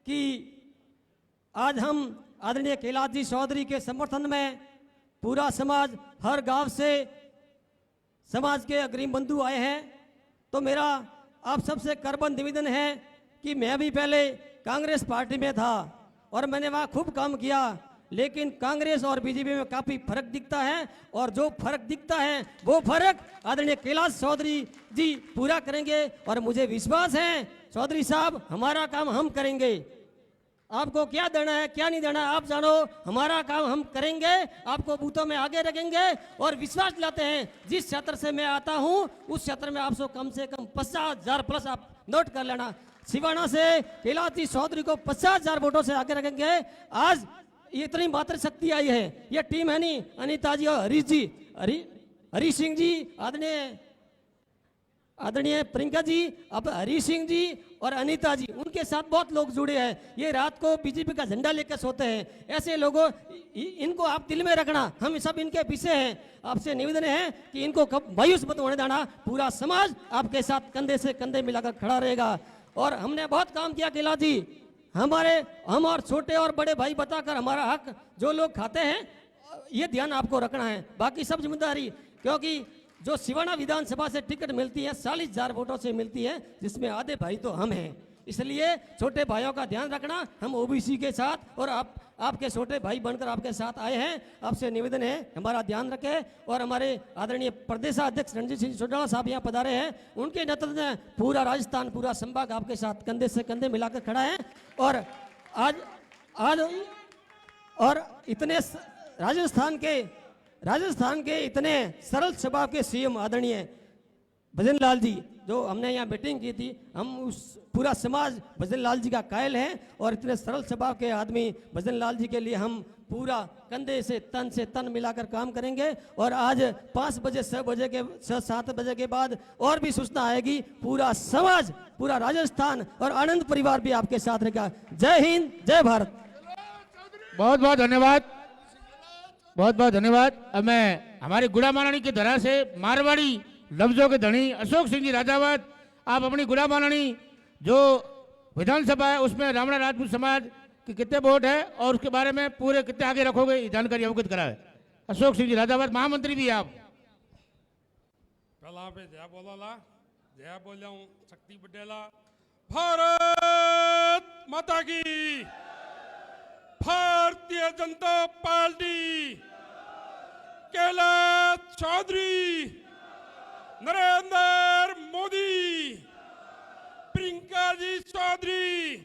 कि आज हम आदरणीय कैलाश जी चौधरी के समर्थन में पूरा समाज, हर गांव से समाज के अग्रिम बंधु आए हैं। तो मेरा आप सबसे करबद्ध निवेदन है कि मैं भी पहले कांग्रेस पार्टी में था और मैंने वहाँ खूब काम किया, लेकिन कांग्रेस और बीजेपी में काफ़ी फर्क दिखता है और जो फर्क दिखता है वो फर्क आदरणीय कैलाश चौधरी जी पूरा करेंगे और मुझे विश्वास है चौधरी साहब हमारा काम हम करेंगे। आपको क्या देना है क्या नहीं देना है आप जानो, हमारा काम हम करेंगे, आपको बूथों में आगे रखेंगे और विश्वास दिलाते हैं। जिस क्षेत्र से मैं आता हूं उस क्षेत्र में आपसे कम 50,000 प्लस आप नोट कर लेना। सिवाना से कैलाश जी चौधरी को 50,000 वोटों से आगे रखेंगे। आज इतनी मात्र शक्ति आई है, ये टीम है नहीं, अनीता जी और हरीश सिंह जी, आदरणीय प्रियंका जी, अब हरीश सिंह जी और अनीता जी, उनके साथ बहुत लोग जुड़े हैं। ये रात को बीजेपी का झंडा लेकर सोते हैं। ऐसे लोगों इनको आप दिल में रखना, हम सब इनके पीछे हैं। आपसे निवेदन है कि इनको कब मायूस मत होने देना। पूरा समाज आपके साथ कंधे से कंधे मिलाकर खड़ा रहेगा। और हमने बहुत काम किया कैलाश जी, हम और छोटे और बड़े भाई बताकर हमारा हक जो लोग खाते हैं ये ध्यान आपको रखना है। बाकी सब जिम्मेदारी, क्योंकि जो सिवाना विधानसभा से टिकट मिलती है 40,000 वोटों से मिलती है, जिसमें आधे भाई तो हम हैं। इसलिए छोटे भाइयों का ध्यान रखना। हम ओबीसी के साथ और आपके छोटे भाई बनकर आपके साथ आए हैं। आपसे निवेदन है हमारा ध्यान रखें। और हमारे आदरणीय प्रदेशाध्यक्ष रणजीत सिंह चौटाला साहब यहाँ पधारे हैं, उनके नेतृत्व में पूरा राजस्थान, पूरा संभाग आपके साथ कंधे से कंधे मिलाकर खड़ा है। और आज और इतने राजस्थान के इतने सरल स्वभाव के सीएम आदरणीय भजन लाल जी, जो हमने यहाँ मीटिंग की थी, हम उस पूरा समाज भजन लाल जी का कायल है। और इतने सरल स्वभाव के आदमी भजन लाल जी के लिए हम पूरा कंधे से तन मिलाकर काम करेंगे। और आज 5 बजे 7 बजे के बाद और भी सूचना आएगी। पूरा समाज, पूरा राजस्थान और आनंद परिवार भी आपके साथ रहेगा। जय हिंद, जय भारत। बहुत बहुत धन्यवाद, बहुत बहुत धन्यवाद। अब मैं हमारे गुड़ा मालानी की धरा से मारवाड़ी लफ्जों के धनी अशोक सिंह जी राजावत, आप अपनी गुड़ा मालानी जो विधानसभा है उसमें रामड़ा राजपूत समाज के कितने वोट है और उसके बारे में पूरे कितने आगे रखोगे ये जानकारी अवगत कराए। अशोक सिंह जी राजावत, महामंत्री भी आप। पहला पे जय बोला, जय बोलिया शक्ति पटेला। भारत माता की, भारतीय जनता पार्टी, कैलाश चौधरी, नरेंद्र मोदी, प्रियंका जी चौधरी,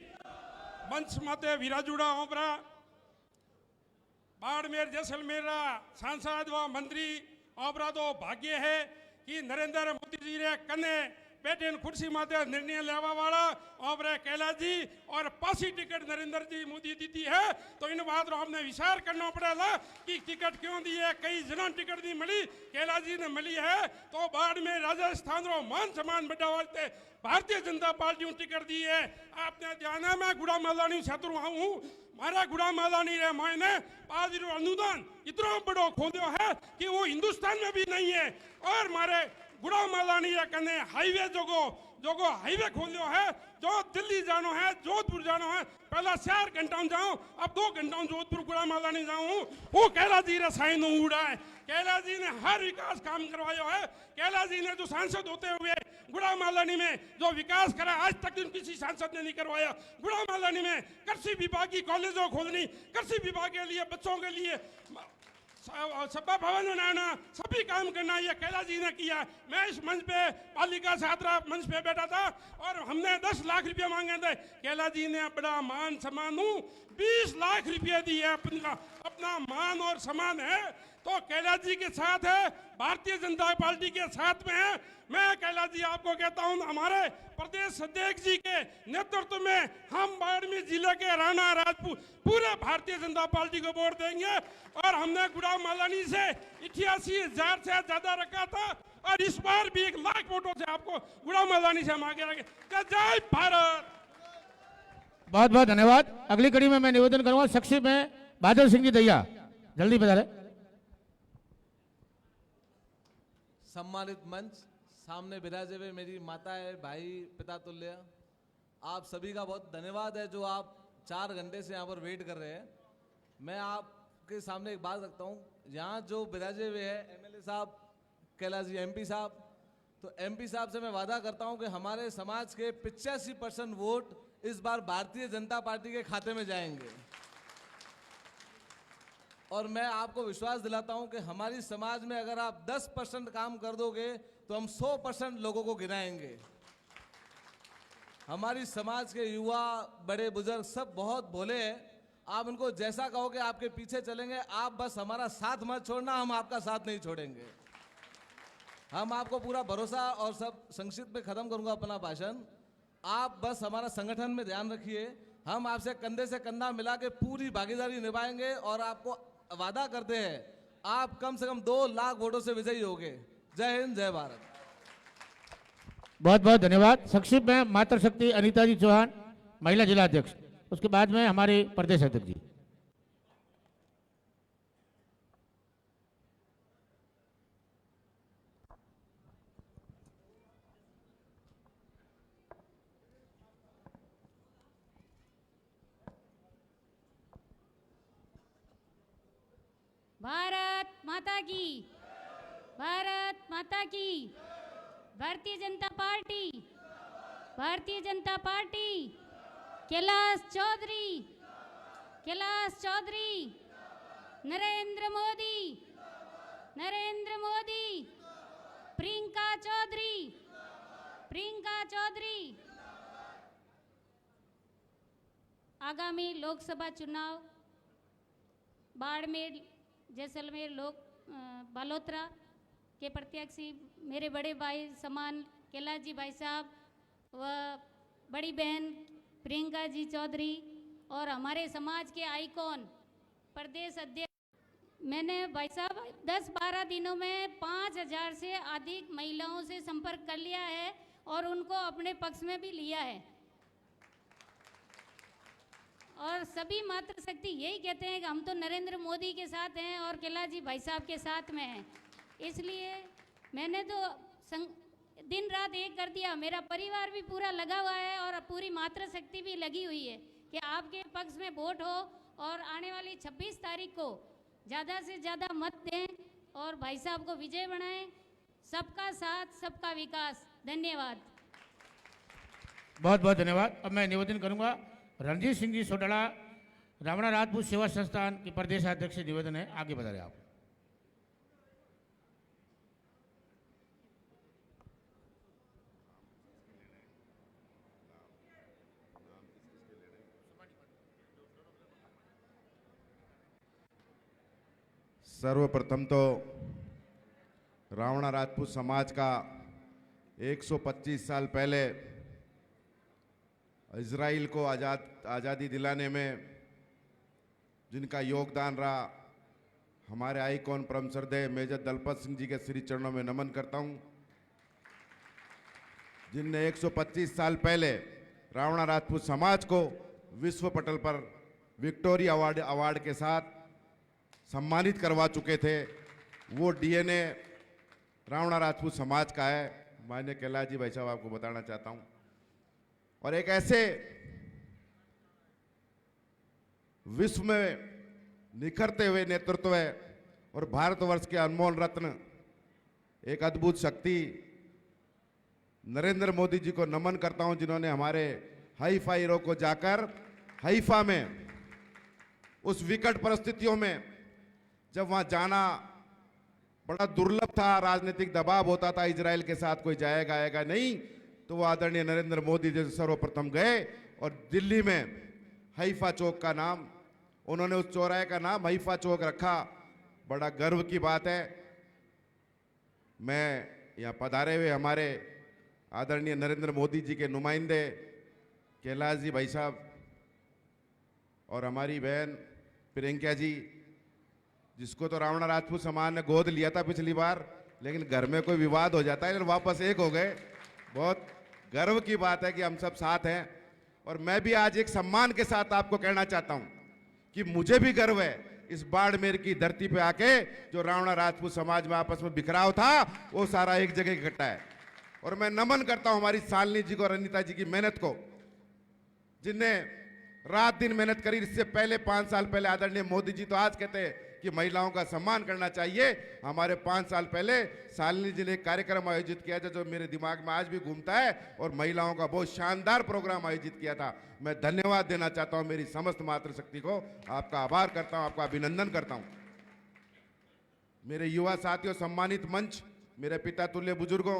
मंच माते विराजुड़ा ओपरा, बाड़मेर जैसलमेर सांसद व मंत्री ओपरा तो भाग्य है कि नरेंद्र मोदी जी रे कने बैठे कुर्सी माते निर्णय लेवा वाला और कैलाश जी और 5 टिकट नरेंद्र जी मोदी दी है। तो इन बात रो हमने विचार करना पड़ेगा कि टिकट क्यों दी है। कई जनों टिकट दी मिली, कैलाश जी ने मिली है। तो बाद में राजस्थान रो मान सम्मान बढ़ा वास्ते भारतीय जनता पार्टी टिकट दी है। आपने ध्यान है, मैं गुड़ा मालानी क्षेत्र हूँ, मारा गुड़ा मालानी रे मैंने 5 अनुदान इतना बड़ो खोलो है कि वो हिंदुस्तान में भी नहीं है। और मारे गुड़ा मालानी रे कने हाईवे जोगो हाईवे खोलियो है, जो दिल्ली जानो है, जोधपुर जानो है, पहला 4 घंटा जाऊं, अब 2 घंटा जोधपुर गुड़ा मालानी जाऊं। वो कैलाश जी रे साइन उड़ा है। कैलाश जी ने हर विकास काम करवायो है। कैलाश जी ने जो सांसद होते हुए गुड़ा मालानी में जो विकास करा आज तक किसी सांसद ने नहीं करवाया। गुड़ा मालानी में कृषि विभाग की कॉलेजों खोलनी, कृषि विभाग के लिए बच्चों के लिए सभा भवन बनाना, सभी काम करना ये कैलाश जी ने किया। मैं इस मंच पे पालिका छात्रा मंच पे बैठा था और हमने 10 लाख रुपए मांगे थे। कैलाश जी ने बड़ा मान सम्मान 20 लाख रुपए दिए। अपना मान और सम्मान है तो कैलाश जी के साथ है, भारतीय जनता पार्टी के साथ में है। मैं कैलाश जी आपको कहता हूं, हमारे प्रदेश अध्यक्ष जी के नेतृत्व में हम बाड़मेर जिले के राणा राजपूत पूरे भारतीय जनता पार्टी को वोट देंगे। और हमने गुड़ा मालानी से 88,000 से ज्यादा रखा था और इस बार भी 1 लाख वोटों से आपको गुड़ा मालानी से हम आगे रखें। जय भारत। बहुत बहुत धन्यवाद। अगली कड़ी में मैं निवेदन करूंगा शख्सी में बादल सिंह जी दैया, जल्दी बता रहे। सम्मानित मंच, सामने विराजे हुए मेरी माता है, भाई, पिता तुल्य, आप सभी का बहुत धन्यवाद है जो आप 4 घंटे से यहाँ पर वेट कर रहे हैं। मैं आपके सामने एक बात रखता हूँ, यहाँ जो विराजे हुए हैं एमएलए साहब, कैलाश जी एमपी साहब, तो एमपी साहब से मैं वादा करता हूँ कि हमारे समाज के 85% वोट इस बार भारतीय जनता पार्टी के खाते में जाएंगे। और मैं आपको विश्वास दिलाता हूं कि हमारी समाज में अगर आप 10% काम कर दोगे तो हम 100% लोगों को गिनाएंगे। हमारी समाज के युवा, बड़े बुजुर्ग सब बहुत भोले हैं। आप उनको जैसा कहोगे आपके पीछे चलेंगे। आप बस हमारा साथ मत छोड़ना, हम आपका साथ नहीं छोड़ेंगे। हम आपको पूरा भरोसा, और सब संक्षिप्त में खत्म करूंगा अपना भाषण। आप बस हमारा संगठन में ध्यान रखिए, हम आपसे कंधे से कंधा मिला के पूरी भागीदारी निभाएंगे और आपको वादा करते हैं आप कम से कम 2 लाख वोटों से विजयी होंगे। जय हिंद, जय भारत। बहुत बहुत धन्यवाद। संक्षिप्त में मातृशक्ति अनीता जी चौहान, महिला जिला अध्यक्ष, उसके बाद में हमारे प्रदेश अध्यक्ष जी। भारत माता की, भारत माता की, भारतीय जनता पार्टी, भारतीय जनता पार्टी, कैलाश चौधरी, कैलाश चौधरी, नरेंद्र मोदी, नरेंद्र मोदी, प्रियंका चौधरी, प्रियंका चौधरी। आगामी लोकसभा चुनाव बाड़मेर, जैसलमेर, बालोतरा के प्रत्याशी मेरे बड़े भाई समान कैलाश जी भाई साहब व बड़ी बहन प्रियंका जी चौधरी और हमारे समाज के आइकॉन प्रदेश अध्यक्ष। मैंने भाई साहब 10-12 दिनों में 5000 से अधिक महिलाओं से संपर्क कर लिया है और उनको अपने पक्ष में भी लिया है। और सभी मातृशक्ति यही कहते हैं कि हम तो नरेंद्र मोदी के साथ हैं और कैलाश जी भाई साहब के साथ में हैं। इसलिए मैंने तो दिन रात एक कर दिया। मेरा परिवार भी पूरा लगा हुआ है और पूरी मातृशक्ति भी लगी हुई है कि आपके पक्ष में वोट हो और आने वाली 26 तारीख को ज़्यादा से ज़्यादा मत दें और भाई साहब को विजय बनाएं। सबका साथ, सबका विकास। धन्यवाद। बहुत बहुत धन्यवाद। अब मैं निवेदन करूंगा, रणजीत सिंह जी सोडला, रावणा राजपूत सेवा संस्थान के प्रदेशाध्यक्ष से निवेदन है, आगे बता रहे आप। सर्वप्रथम तो रावणा राजपूत समाज का 125 साल पहले इजराइल को आज़ादी दिलाने में जिनका योगदान रहा, हमारे आइकॉन परम श्रद्धेय मेजर दलपत सिंह जी के श्री चरणों में नमन करता हूं, जिनने 125 साल पहले रावणा राजपूत समाज को विश्व पटल पर विक्टोरिया अवार्ड के साथ सम्मानित करवा चुके थे। वो डीएनए रावणा राजपूत समाज का है। माननीय कैलाश जी भाई साहब आपको बताना चाहता हूं। और एक ऐसे विश्व में निखरते हुए नेतृत्व है और भारतवर्ष के अनमोल रत्न, एक अद्भुत शक्ति नरेंद्र मोदी जी को नमन करता हूं, जिन्होंने हमारे हाइफा हीरो को जाकर हाइफा में उस विकट परिस्थितियों में जब वहां जाना बड़ा दुर्लभ था, राजनीतिक दबाव होता था, इजराइल के साथ कोई जाएगा आएगा नहीं, तो वो आदरणीय नरेंद्र मोदी जी सर्वप्रथम गए और दिल्ली में हाइफा चौक का नाम, उन्होंने उस चौराहे का नाम हाइफा चौक रखा। बड़ा गर्व की बात है। मैं यहाँ पधारे हुए हमारे आदरणीय नरेंद्र मोदी जी के नुमाइंदे कैलाश जी भाई साहब और हमारी बहन प्रियंका जी, जिसको तो रावणा राजपूत समाज ने गोद लिया था पिछली बार, लेकिन घर में कोई विवाद हो जाता है, लेकिन वापस एक हो गए। बहुत गर्व की बात है कि हम सब साथ हैं। और मैं भी आज एक सम्मान के साथ आपको कहना चाहता हूं कि मुझे भी गर्व है इस बाड़मेर की धरती पे आके जो रावणा राजपूत समाज में आपस में बिखराव था वो सारा एक जगह इकट्ठा है। और मैं नमन करता हूं हमारी शालिनी जी को और अनीता जी की मेहनत को, जिनने रात दिन मेहनत करी। इससे पहले 5 साल पहले आदरणीय मोदी जी तो आज कहते हैं कि महिलाओं का सम्मान करना चाहिए। हमारे 5 साल पहले शालिनी जी ने एक कार्यक्रम आयोजित किया था जो मेरे दिमाग में आज भी घूमता है, और महिलाओं का बहुत शानदार प्रोग्राम आयोजित किया था। मैं धन्यवाद देना चाहता हूं मेरी समस्त मातृशक्ति को, आपका आभार करता हूं, आपका अभिनंदन करता हूं। मेरे युवा साथियों, सम्मानित मंच, मेरे पिता तुल्य बुजुर्गों,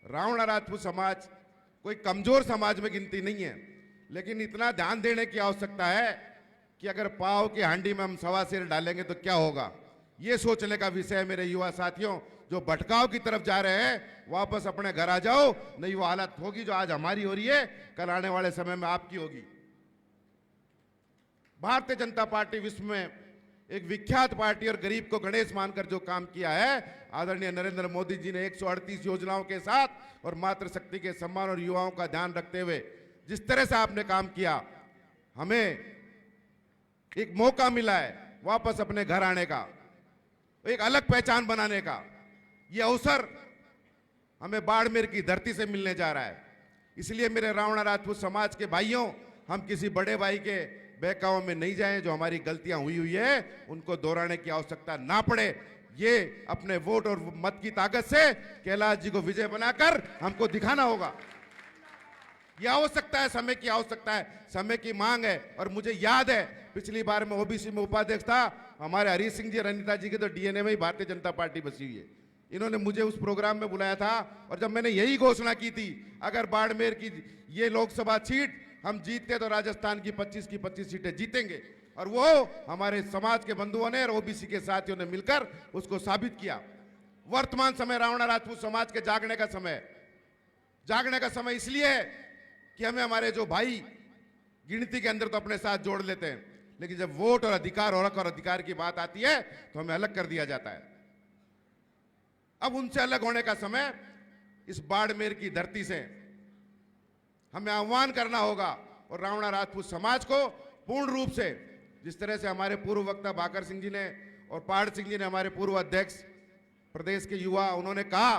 रावणा राजपूत समाज कोई कमजोर समाज में गिनती नहीं है, लेकिन इतना ध्यान देने की आवश्यकता है कि अगर पाव की हांडी में हम 1.25 सेर डालेंगे तो क्या होगा। ये सोचने का विषय है मेरे युवा साथियों। जो भटकाव की तरफ जा रहे हैं, वापस अपने घर आ जाओ, नहीं वो हालत होगी जो आज हमारी हो रही है, कल आने वाले समय में आपकी होगी। भारतीय जनता पार्टी विश्व में एक विख्यात पार्टी और गरीब को गणेश मानकर जो काम किया है, आदरणीय नरेंद्र मोदी जी ने 138 योजनाओं के साथ और मातृशक्ति के सम्मान और युवाओं का ध्यान रखते हुए जिस तरह से आपने काम किया, हमें एक मौका मिला है वापस अपने घर आने का, एक अलग पहचान बनाने का। यह अवसर हमें बाड़मेर की धरती से मिलने जा रहा है। इसलिए मेरे रावणा राजपूत समाज के भाइयों, हम किसी बड़े भाई के बहकावों में नहीं जाएं। जो हमारी गलतियां हुई है उनको दोहराने की आवश्यकता ना पड़े। ये अपने वोट और मत की ताकत से कैलाश जी को विजय बनाकर हमको दिखाना होगा। यह आवश्यकता है, समय की आवश्यकता है, समय की मांग है। और मुझे याद है पिछली बार मैं ओबीसी में उपाध्यक्ष था, हमारे हरीश सिंह जी, अनिता जी के तो डीएनए में ही भारतीय जनता पार्टी बसी हुई है। इन्होंने मुझे उस प्रोग्राम में बुलाया था और जब मैंने यही घोषणा की थी, अगर बाड़मेर की ये लोकसभा सीट हम जीतते तो राजस्थान की 25 की 25 सीटें जीतेंगे। और वो हमारे समाज के बंधुओं ने और ओबीसी के साथियों ने मिलकर उसको साबित किया। वर्तमान समय रावणा राजपूत समाज के जागने का समय, जागने का समय इसलिए है कि हमें हमारे जो भाई गिनती के अंदर तो अपने साथ जोड़ लेते हैं, लेकिन जब वोट और अधिकार और हक और अधिकार की बात आती है तो हमें अलग कर दिया जाता है। अब उनसे अलग होने का समय इस बाड़मेर की धरती से हमें आह्वान करना होगा और रावणा राजपूत समाज को पूर्ण रूप से, जिस तरह से हमारे पूर्व वक्ता भाकर सिंह जी ने और पहाड़ सिंह जी ने, हमारे पूर्व अध्यक्ष प्रदेश के युवा, उन्होंने कहा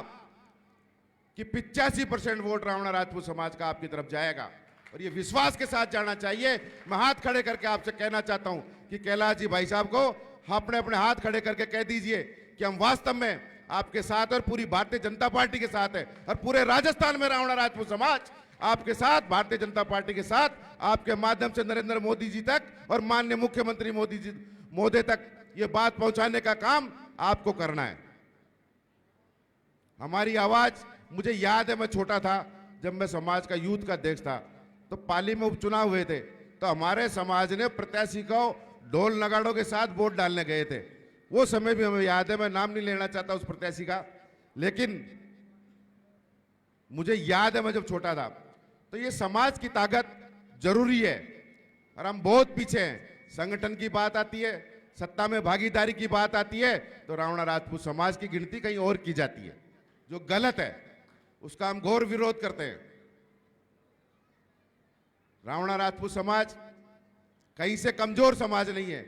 कि 85% वोट रावणा राजपूत समाज का आपकी तरफ जाएगा और ये विश्वास के साथ जाना चाहिए। मैं हाथ खड़े करके आपसे कहना चाहता हूं कि कैलाश जी भाई साहब को अपने अपने हाथ खड़े करके कह दीजिए कि हम वास्तव में आपके साथ और पूरी भारतीय जनता पार्टी के साथ है। और पूरे राजस्थान में रावणा राजपूत समाज आपके साथ, भारतीय जनता पार्टी के साथ, आपके माध्यम से नरेंद्र मोदी जी तक और माननीय मुख्यमंत्री मोदी जी महोदय तक ये बात पहुंचाने का काम आपको करना है। हमारी आवाज, मुझे याद है मैं छोटा था जब मैं समाज का यूथ का अध्यक्ष था, तो पाली में उपचुनाव हुए थे, तो हमारे समाज ने प्रत्याशी को ढोल नगाड़ों के साथ वोट डालने गए थे। वो समय भी हमें याद है, मैं नाम नहीं लेना चाहता उस प्रत्याशी का, लेकिन मुझे याद है मैं जब छोटा था। तो ये समाज की ताकत जरूरी है और हम बहुत पीछे हैं। संगठन की बात आती है, सत्ता में भागीदारी की बात आती है, तो रावणा राजपूत समाज की गिनती कहीं और की जाती है। जो गलत है उसका हम घोर विरोध करते हैं। रावणा राजपूत समाज कहीं से कमजोर समाज नहीं है।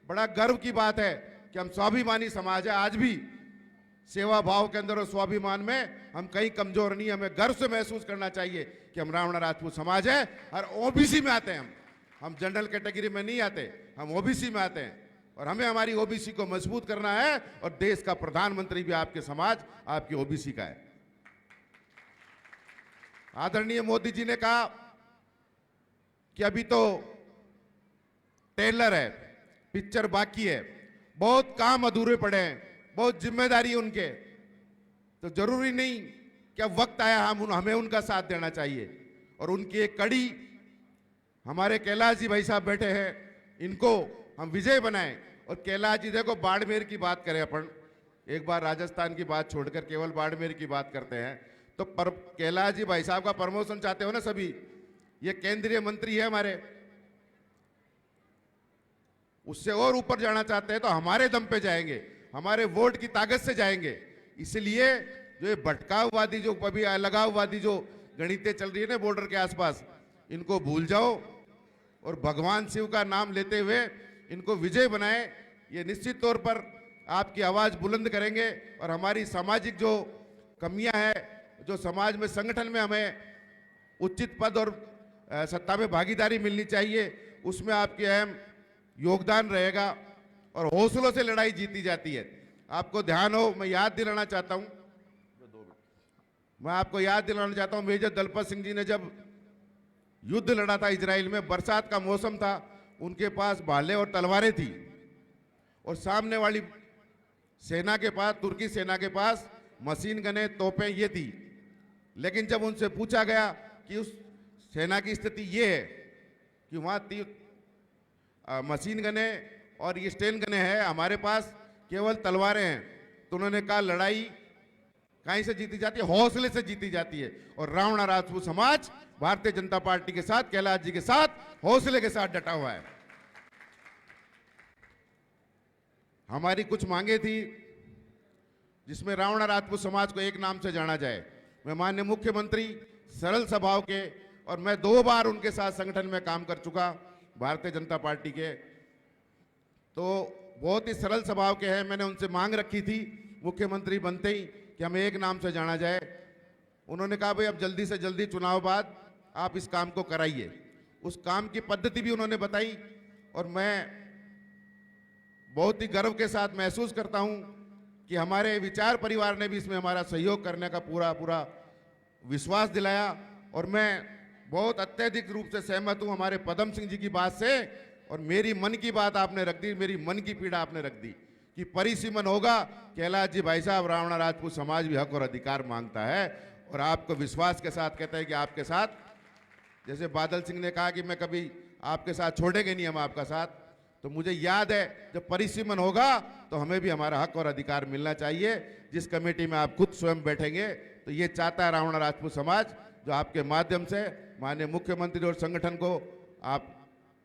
बड़ा गर्व की बात है कि हम स्वाभिमानी समाज है। आज भी सेवा भाव के अंदर और स्वाभिमान में हम कहीं कमजोर नहीं। हमें गर्व से महसूस करना चाहिए कि हम रावणा राजपूत समाज है और ओबीसी में आते हैं। हम जनरल कैटेगरी में नहीं आते, हम ओबीसी में आते हैं और हमें हमारी ओबीसी को मजबूत करना है। और देश का प्रधानमंत्री भी आपके समाज, आपकी ओबीसी का है। आदरणीय मोदी जी ने कहा कि अभी तो टेलर है, पिक्चर बाकी है, बहुत काम अधूरे पड़े हैं, बहुत जिम्मेदारी उनके, तो जरूरी नहीं कि अब वक्त आया हमें उनका साथ देना चाहिए। और उनकी एक कड़ी हमारे कैलाश जी भाई साहब बैठे हैं, इनको हम विजय बनाएं। और कैलाश जी देखो, बाड़मेर की बात करें अपन, एक बार राजस्थान की बात छोड़कर केवल बाड़मेर की बात करते हैं, तो कैलाश जी भाई साहब का प्रमोशन चाहते हो ना सभी, ये केंद्रीय मंत्री है हमारे, उससे और ऊपर जाना चाहते हैं तो हमारे दम पे जाएंगे, हमारे वोट की ताकत से जाएंगे। इसलिए जो ये भटकाववादी, जो अभी अलगाववादी जो गणितें चल रही है ना बॉर्डर के आसपास, इनको भूल जाओ और भगवान शिव का नाम लेते हुए इनको विजय बनाए। ये निश्चित तौर पर आपकी आवाज बुलंद करेंगे और हमारी सामाजिक जो कमियां हैं, जो समाज में, संगठन में हमें उचित पद और सत्ता में भागीदारी मिलनी चाहिए, उसमें आपकी अहम योगदान रहेगा और हौसलों से लड़ाई जीती जाती है। आपको ध्यान हो, मैं याद दिलाना चाहता हूं, मेजर दलपत सिंह जी ने जब युद्ध लड़ा था इजराइल में, बरसात का मौसम था, उनके पास भाले और तलवारें थी और सामने वाली सेना के पास, तुर्की सेना के पास मशीन गने, तोपें ये थी। लेकिन जब उनसे पूछा गया कि उस सेना की स्थिति ये है कि वहाँ मशीन गने और ये स्टेन गने हैं, हमारे पास केवल तलवारें हैं, तो उन्होंने कहा लड़ाई कहीं से जीती जाती है, हौसले से जीती जाती है। और रावणा राजपूत समाज भारतीय जनता पार्टी के साथ, कैलाश जी के साथ, हौसले के साथ डटा हुआ है। हमारी कुछ मांगे थी जिसमें रावणा राजपूत समाज को एक नाम से जाना जाए। मैं माननीय मुख्यमंत्री सरल स्वभाव के, और मैं 2 बार उनके साथ संगठन में काम कर चुका भारतीय जनता पार्टी के, तो बहुत ही सरल स्वभाव के हैं। मैंने उनसे मांग रखी थी मुख्यमंत्री बनते ही कि हमें एक नाम से जाना जाए। उन्होंने कहा भाई अब जल्दी से जल्दी चुनाव बाद आप इस काम को कराइए। उस काम की पद्धति भी उन्होंने बताई और मैं बहुत ही गर्व के साथ महसूस करता हूं कि हमारे विचार परिवार ने भी इसमें हमारा सहयोग करने का पूरा विश्वास दिलाया। और मैं बहुत अत्यधिक रूप से सहमत हूं हमारे पदम सिंह जी की बात से, और मेरी मन की बात आपने रख दी, मेरी मन की पीड़ा आपने रख दी कि परिसीमन होगा। कैलाश जी भाई साहब, रावणा राजपूत समाज भी हक और अधिकार मांगता है और आपको विश्वास के साथ कहता है कि आपके साथ, जैसे बादल सिंह ने कहा कि मैं कभी आपके साथ छोड़ेंगे नहीं हम आपका साथ, तो मुझे याद है जब परिसीमन होगा तो हमें भी हमारा हक और अधिकार मिलना चाहिए। जिस कमेटी में आप खुद स्वयं बैठेंगे, तो ये चाहता है रावणा राजपूत समाज, जो आपके माध्यम से माननीय मुख्यमंत्री और संगठन को आप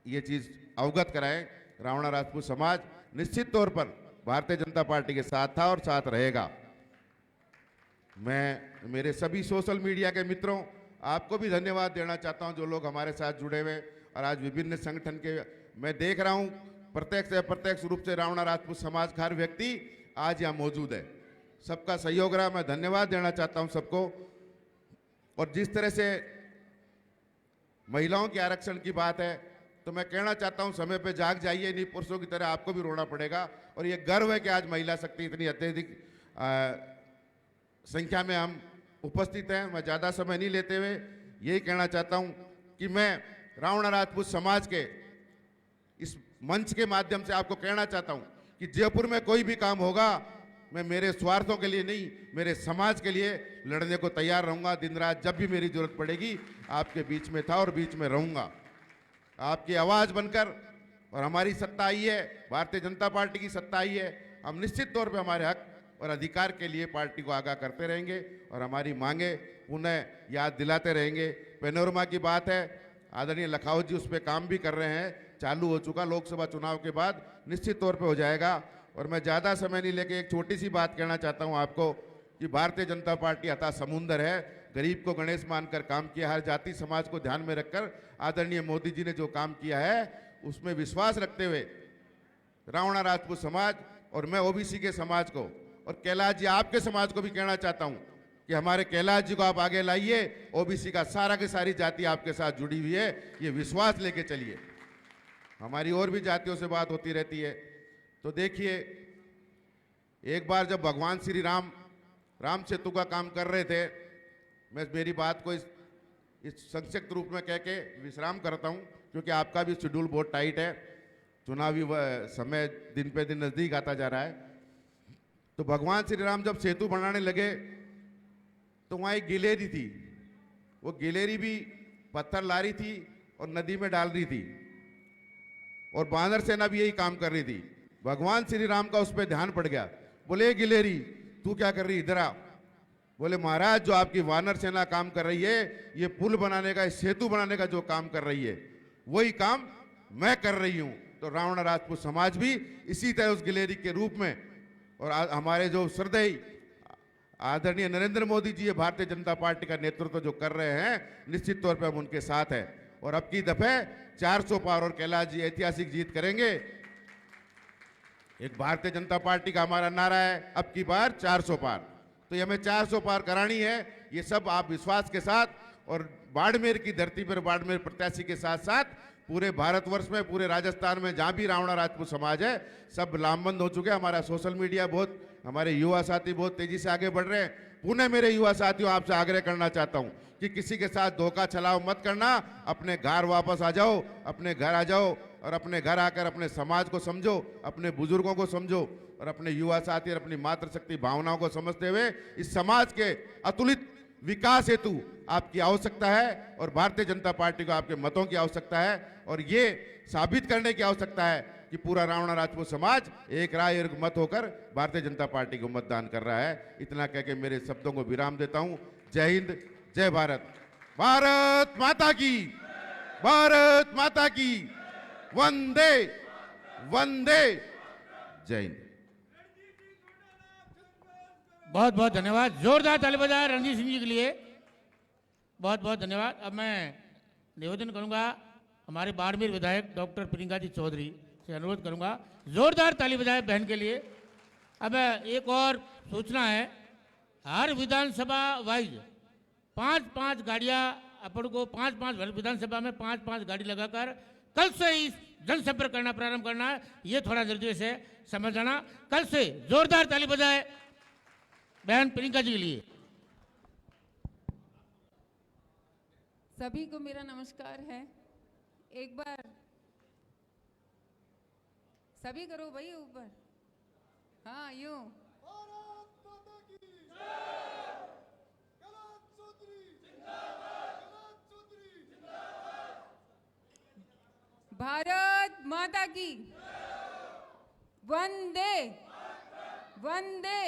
ये चीज अवगत कराएं। रावणा राजपूत समाज निश्चित तौर पर भारतीय जनता पार्टी के साथ था और साथ रहेगा। मैं मेरे सभी सोशल मीडिया के मित्रों, आपको भी धन्यवाद देना चाहता हूं, जो लोग हमारे साथ जुड़े हुए और आज विभिन्न संगठन के, मैं देख रहा हूं प्रत्यक्ष या अप्रत्यक्ष रूप से रावणा राजपूत समाज का हर व्यक्ति आज यहाँ मौजूद है। सबका सहयोग रहा, मैं धन्यवाद देना चाहता हूं सबको। और जिस तरह से महिलाओं के आरक्षण की बात है, तो मैं कहना चाहता हूं समय पे जाग जाइए, नहीं पुरुषों की तरह आपको भी रोना पड़ेगा। और ये गर्व है कि आज महिला शक्ति इतनी अत्यधिक संख्या में हम उपस्थित हैं। मैं ज़्यादा समय नहीं लेते हुए यही कहना चाहता हूं कि मैं रावणा राजपूत समाज के इस मंच के माध्यम से आपको कहना चाहता हूं कि जयपुर में कोई भी काम होगा, मैं मेरे स्वार्थों के लिए नहीं, मेरे समाज के लिए लड़ने को तैयार रहूंगा। दिन रात जब भी मेरी जरूरत पड़ेगी आपके बीच में था और बीच में रहूंगा, आपकी आवाज बनकर। और हमारी सत्ता आई है, भारतीय जनता पार्टी की सत्ता आई है, हम निश्चित तौर पे हमारे हक और अधिकार के लिए पार्टी को आगाह करते रहेंगे और हमारी मांगे पुनः याद दिलाते रहेंगे। पेनोरमा की बात है, आदरणीय लखावत जी उस पर काम भी कर रहे हैं, चालू हो चुका, लोकसभा चुनाव के बाद निश्चित तौर पे हो जाएगा। और मैं ज़्यादा समय नहीं लेके एक छोटी सी बात कहना चाहता हूँ आपको कि भारतीय जनता पार्टी अथाह समुंदर है, गरीब को गणेश मानकर काम किया, हर जाति समाज को ध्यान में रखकर आदरणीय मोदी जी ने जो काम किया है उसमें विश्वास रखते हुए रावणा राजपूत समाज और मैं ओबीसी के समाज को और कैलाश जी आपके समाज को भी कहना चाहता हूं कि हमारे कैलाश जी को आप आगे लाइए। ओबीसी का सारा की सारी जाति आपके साथ जुड़ी हुई है, ये विश्वास लेके चलिए। हमारी और भी जातियों से बात होती रहती है। तो देखिए, एक बार जब भगवान श्री राम सेतु का काम कर रहे थे, मैं मेरी बात को इस संक्षिप्त रूप में कह के विश्राम करता हूं, क्योंकि आपका भी शेड्यूल बहुत टाइट है, चुनावी समय दिन पे दिन नजदीक आता जा रहा है। तो भगवान श्री राम जब सेतु बनाने लगे तो वहाँ एक गिलेरी थी, वो गिलेरी भी पत्थर ला रही थी और नदी में डाल रही थी, और वानर सेना भी यही काम कर रही थी। भगवान श्री राम का उस पर ध्यान पड़ गया, बोले गिलेरी तू क्या कर रही, इधर आ। बोले महाराज, जो आपकी वानर सेना काम कर रही है, ये पुल बनाने का, सेतु बनाने का जो काम कर रही है, वही काम मैं कर रही हूं। तो रावणा राजपूत समाज भी इसी तरह उस गिलेरी के रूप में, और हमारे जो श्रद्धेय आदरणीय नरेंद्र मोदी जी भारतीय जनता पार्टी का नेतृत्व जो कर रहे हैं, निश्चित तौर पे हम उनके साथ हैं। और अब की दफे 400 पार और कैलाश जी ऐतिहासिक जीत करेंगे। एक भारतीय जनता पार्टी का हमारा नारा है, अब की बार 400 पार, तो ये हमें 400 पार करानी है। ये सब आप विश्वास के साथ और बाड़मेर की धरती पर बाड़मेर प्रत्याशी के साथ साथ पूरे भारतवर्ष में, पूरे राजस्थान में जहाँ भी रावणा राजपूत समाज है, सब लामबंद हो चुके हैं। हमारा सोशल मीडिया बहुत, हमारे युवा साथी बहुत तेजी से आगे बढ़ रहे हैं। पुनः मेरे युवा साथियों, आपसे आग्रह करना चाहता हूँ कि किसी के साथ धोखा छलाव मत करना, अपने घर वापस आ जाओ, अपने घर आ जाओ और अपने घर आकर अपने समाज को समझो, अपने बुजुर्गों को समझो और अपने युवा साथी और अपनी मातृशक्ति भावनाओं को समझते हुए इस समाज के अतुलित विकास हेतु आपकी आवश्यकता है और भारतीय जनता पार्टी को आपके मतों की आवश्यकता है और ये साबित करने की आवश्यकता है कि पूरा रावणा राजपूत समाज एक राय एक मत होकर भारतीय जनता पार्टी को मतदान कर रहा है। इतना कहकर मेरे शब्दों को विराम देता हूं। जय हिंद, जय भारत, भारत माता की, भारत माता की, वंदे वंदे, जय हिंद। बहुत बहुत धन्यवाद। जोरदार ताली बजाएं रणजीत सिंह जी के लिए। बहुत बहुत धन्यवाद। अब मैं निवेदन करूंगा हमारे बाड़मेर विधायक डॉक्टर प्रियंका जी चौधरी से अनुरोध करूंगा, जोरदार ताली बजाएं बहन के लिए। अब एक और सूचना है, हर विधानसभा वाइज 5-5 गाड़ियां अपन को 5-5 विधानसभा में 5-5 गाड़ी लगाकर कल से ही जनसंपर्क करना प्रारंभ करना है। ये थोड़ा निर्देश है, समझ जाना। कल से जोरदार ताली बजाएं बहन प्रियंका जी के लिए। सभी को मेरा नमस्कार है। एक बार सभी करो भाई ऊपर, हाँ यूं। भारत माता की, वंदे वंदे।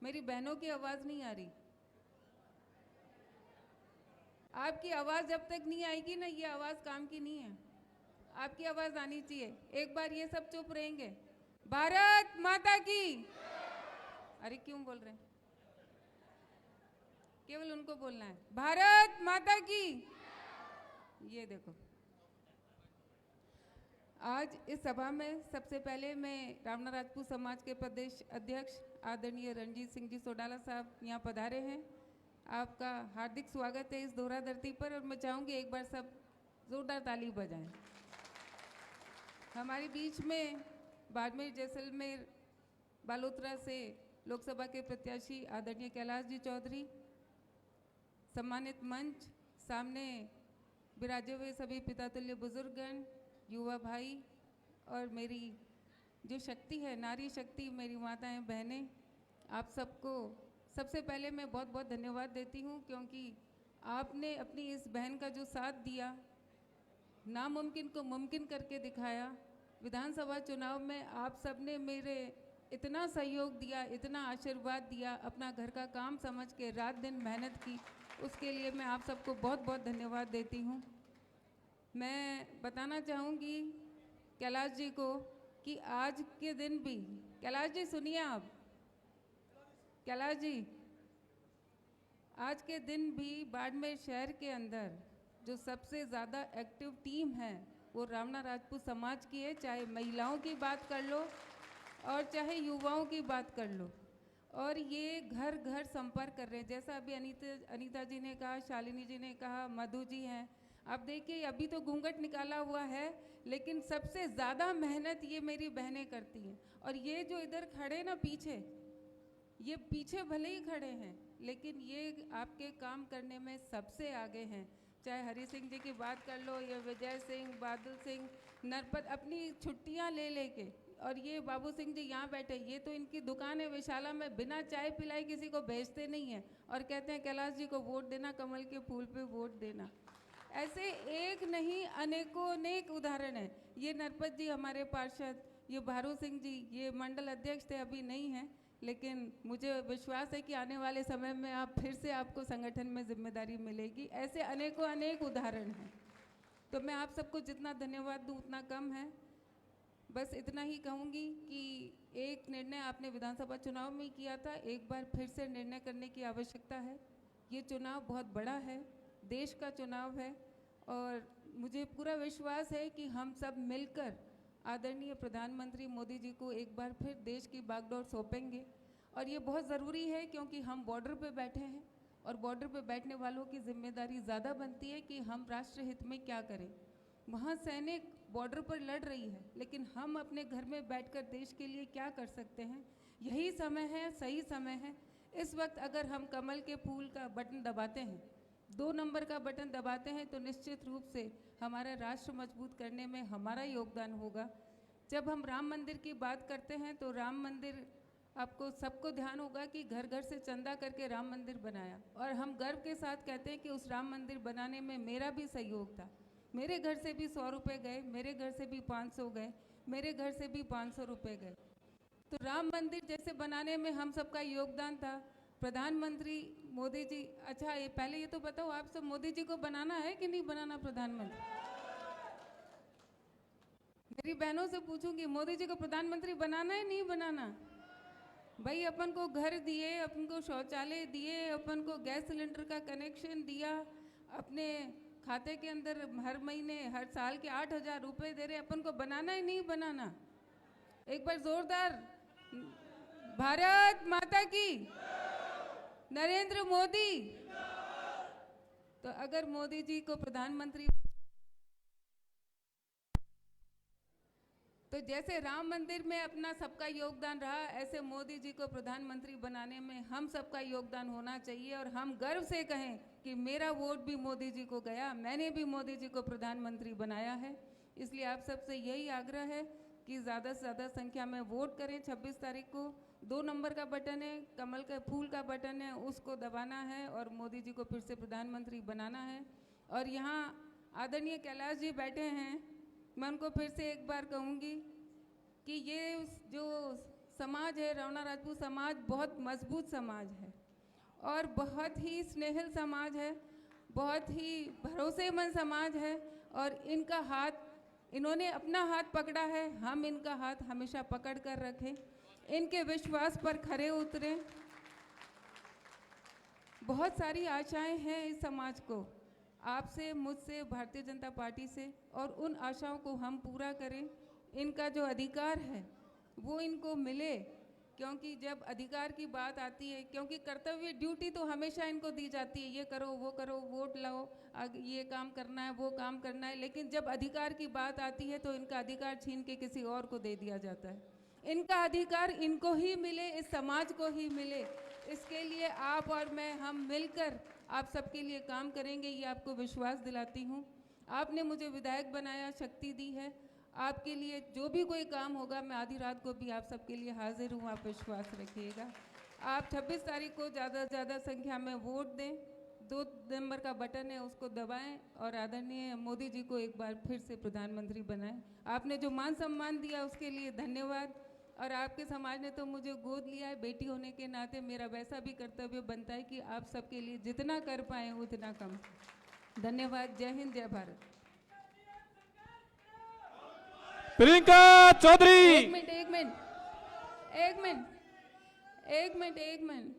मेरी बहनों की आवाज नहीं आ रही। आपकी आवाज जब तक नहीं आएगी ना, ये आवाज काम की नहीं है। आपकी आवाज आनी चाहिए। एक बार ये सब चुप रहेंगे। भारत माता की। अरे क्यों बोल रहे हैं? केवल उनको बोलना है, भारत माता की। ये देखो, आज इस सभा में सबसे पहले मैं रावणा राजपूत समाज के प्रदेश अध्यक्ष आदरणीय रणजीत सिंह जी सोडाला साहब यहाँ पधारे हैं। आपका हार्दिक स्वागत है इस दोहरा धरती पर और मैं चाहूँगी एक बार सब जोरदार ताली बजाएं। हमारे बीच में बाड़मेर, जैसलमेर, बालोतरा से लोकसभा के प्रत्याशी आदरणीय कैलाश जी चौधरी, सम्मानित मंच, सामने विराजे हुए सभी पितातुल्य बुजुर्गगण, युवा भाई और मेरी जो शक्ति है, नारी शक्ति, मेरी माताएं बहनें, आप सबको सबसे पहले मैं बहुत बहुत धन्यवाद देती हूँ क्योंकि आपने अपनी इस बहन का जो साथ दिया, नामुमकिन को मुमकिन करके दिखाया। विधानसभा चुनाव में आप सबने मेरे इतना सहयोग दिया, इतना आशीर्वाद दिया, अपना घर का काम समझ के रात दिन मेहनत की, उसके लिए मैं आप सबको बहुत बहुत धन्यवाद देती हूँ। मैं बताना चाहूँगी कैलाश जी को कि आज के दिन भी, कैलाश जी सुनिए आप, कैलाश जी, आज के दिन भी बाड़मेर शहर के अंदर जो सबसे ज़्यादा एक्टिव टीम है वो रावणा राजपूत समाज की है। चाहे महिलाओं की बात कर लो और चाहे युवाओं की बात कर लो, और ये घर घर संपर्क कर रहे हैं। जैसा अभी अनीता जी ने कहा, शालिनी जी ने कहा, मधु जी हैं। अब देखिए, अभी तो घूंघट निकाला हुआ है, लेकिन सबसे ज़्यादा मेहनत ये मेरी बहनें करती हैं। और ये जो इधर खड़े ना पीछे, ये पीछे भले ही खड़े हैं लेकिन ये आपके काम करने में सबसे आगे हैं। चाहे हरि सिंह जी की बात कर लो या विजय सिंह, बादल सिंह, नरपत, अपनी छुट्टियां ले लेके, और ये बाबू सिंह जी यहाँ बैठे, ये तो इनकी दुकान है विशाला में, बिना चाय पिलाए किसी को भेजते नहीं हैं और कहते हैं कैलाश जी को वोट देना, कमल के फूल पे वोट देना। ऐसे एक नहीं अनेकों अनेक उदाहरण हैं। ये नरपत जी हमारे पार्षद, ये भारू सिंह जी, ये मंडल अध्यक्ष थे, अभी नहीं हैं, लेकिन मुझे विश्वास है कि आने वाले समय में आप फिर से आपको संगठन में जिम्मेदारी मिलेगी। ऐसे अनेकों अनेक उदाहरण हैं। तो मैं आप सबको जितना धन्यवाद दूँ उतना कम है। बस इतना ही कहूँगी कि एक निर्णय आपने विधानसभा चुनाव में किया था, एक बार फिर से निर्णय करने की आवश्यकता है। ये चुनाव बहुत बड़ा है, देश का चुनाव है, और मुझे पूरा विश्वास है कि हम सब मिलकर आदरणीय प्रधानमंत्री मोदी जी को एक बार फिर देश की बागडोर सौंपेंगे। और ये बहुत ज़रूरी है क्योंकि हम बॉर्डर पे बैठे हैं और बॉर्डर पे बैठने वालों की जिम्मेदारी ज़्यादा बनती है कि हम राष्ट्र हित में क्या करें। वहाँ सैनिक बॉर्डर पर लड़ रही है, लेकिन हम अपने घर में बैठकर देश के लिए क्या कर सकते हैं? यही समय है, सही समय है। इस वक्त अगर हम कमल के फूल का बटन दबाते हैं, 2 नंबर का बटन दबाते हैं, तो निश्चित रूप से हमारा राष्ट्र मजबूत करने में हमारा योगदान होगा। जब हम राम मंदिर की बात करते हैं तो राम मंदिर, आपको सबको ध्यान होगा कि घर घर से चंदा करके राम मंदिर बनाया, और हम गर्व के साथ कहते हैं कि उस राम मंदिर बनाने में मेरा भी सहयोग था। मेरे घर से भी 100 रुपये गए, मेरे घर से भी 500 गए, मेरे घर से भी 500 रुपये गए। तो राम मंदिर जैसे बनाने में हम सबका योगदान था। प्रधानमंत्री मोदी जी, अच्छा ये पहले ये तो बताओ, आप सब मोदी जी को बनाना है कि नहीं बनाना प्रधानमंत्री? मेरी बहनों से पूछूंगी, मोदी जी को प्रधानमंत्री बनाना है नहीं बनाना? भाई अपन को घर दिए, अपन को शौचालय दिए, अपन को गैस सिलेंडर का कनेक्शन दिया, अपने खाते के अंदर हर महीने हर साल के 8,000 रुपये दे रहे, अपन को बनाना है नहीं बनाना? एक बार जोरदार भारत माता की, नरेंद्र मोदी। तो अगर मोदी जी को प्रधानमंत्री, तो जैसे राम मंदिर में अपना सबका योगदान रहा, ऐसे मोदी जी को प्रधानमंत्री बनाने में हम सबका योगदान होना चाहिए। और हम गर्व से कहें कि मेरा वोट भी मोदी जी को गया, मैंने भी मोदी जी को प्रधानमंत्री बनाया है। इसलिए आप सबसे यही आग्रह है कि ज़्यादा से ज़्यादा संख्या में वोट करें। 26 तारीख को 2 नंबर का बटन है, कमल का फूल का बटन है, उसको दबाना है और मोदी जी को फिर से प्रधानमंत्री बनाना है। और यहाँ आदरणीय कैलाश जी बैठे हैं, मैं उनको फिर से एक बार कहूँगी कि ये जो समाज है, रौना राजपूत समाज, बहुत मजबूत समाज है और बहुत ही स्नेहिल समाज है, बहुत ही भरोसेमंद समाज है। और इनका हाथ, इन्होंने अपना हाथ पकड़ा है, हम इनका हाथ हमेशा पकड़ कर रखें, इनके विश्वास पर खरे उतरें। बहुत सारी आशाएं हैं इस समाज को, आपसे, मुझसे, भारतीय जनता पार्टी से, और उन आशाओं को हम पूरा करें। इनका जो अधिकार है वो इनको मिले, क्योंकि जब अधिकार की बात आती है, क्योंकि कर्तव्य ड्यूटी तो हमेशा इनको दी जाती है, ये करो वो करो, वोट लाओ, ये काम करना है वो काम करना है, लेकिन जब अधिकार की बात आती है तो इनका अधिकार छीन के किसी और को दे दिया जाता है। इनका अधिकार इनको ही मिले, इस समाज को ही मिले, इसके लिए आप और मैं, हम मिलकर आप सबके लिए काम करेंगे, ये आपको विश्वास दिलाती हूँ। आपने मुझे विधायक बनाया, शक्ति दी है, आपके लिए जो भी कोई काम होगा मैं आधी रात को भी आप सबके लिए हाजिर हूँ, आप विश्वास रखिएगा। आप 26 तारीख को ज़्यादा से ज़्यादा संख्या में वोट दें, 2 नंबर का बटन है उसको दबाएं और आदरणीय मोदी जी को एक बार फिर से प्रधानमंत्री बनाएं। आपने जो मान सम्मान दिया उसके लिए धन्यवाद। और आपके समाज ने तो मुझे गोद लिया है, बेटी होने के नाते मेरा वैसा भी कर्तव्य बनता है कि आप सबके लिए जितना कर पाएँ उतना कम। धन्यवाद। जय हिंद, जय भारत। प्रियंका चौधरी। एक मिनट।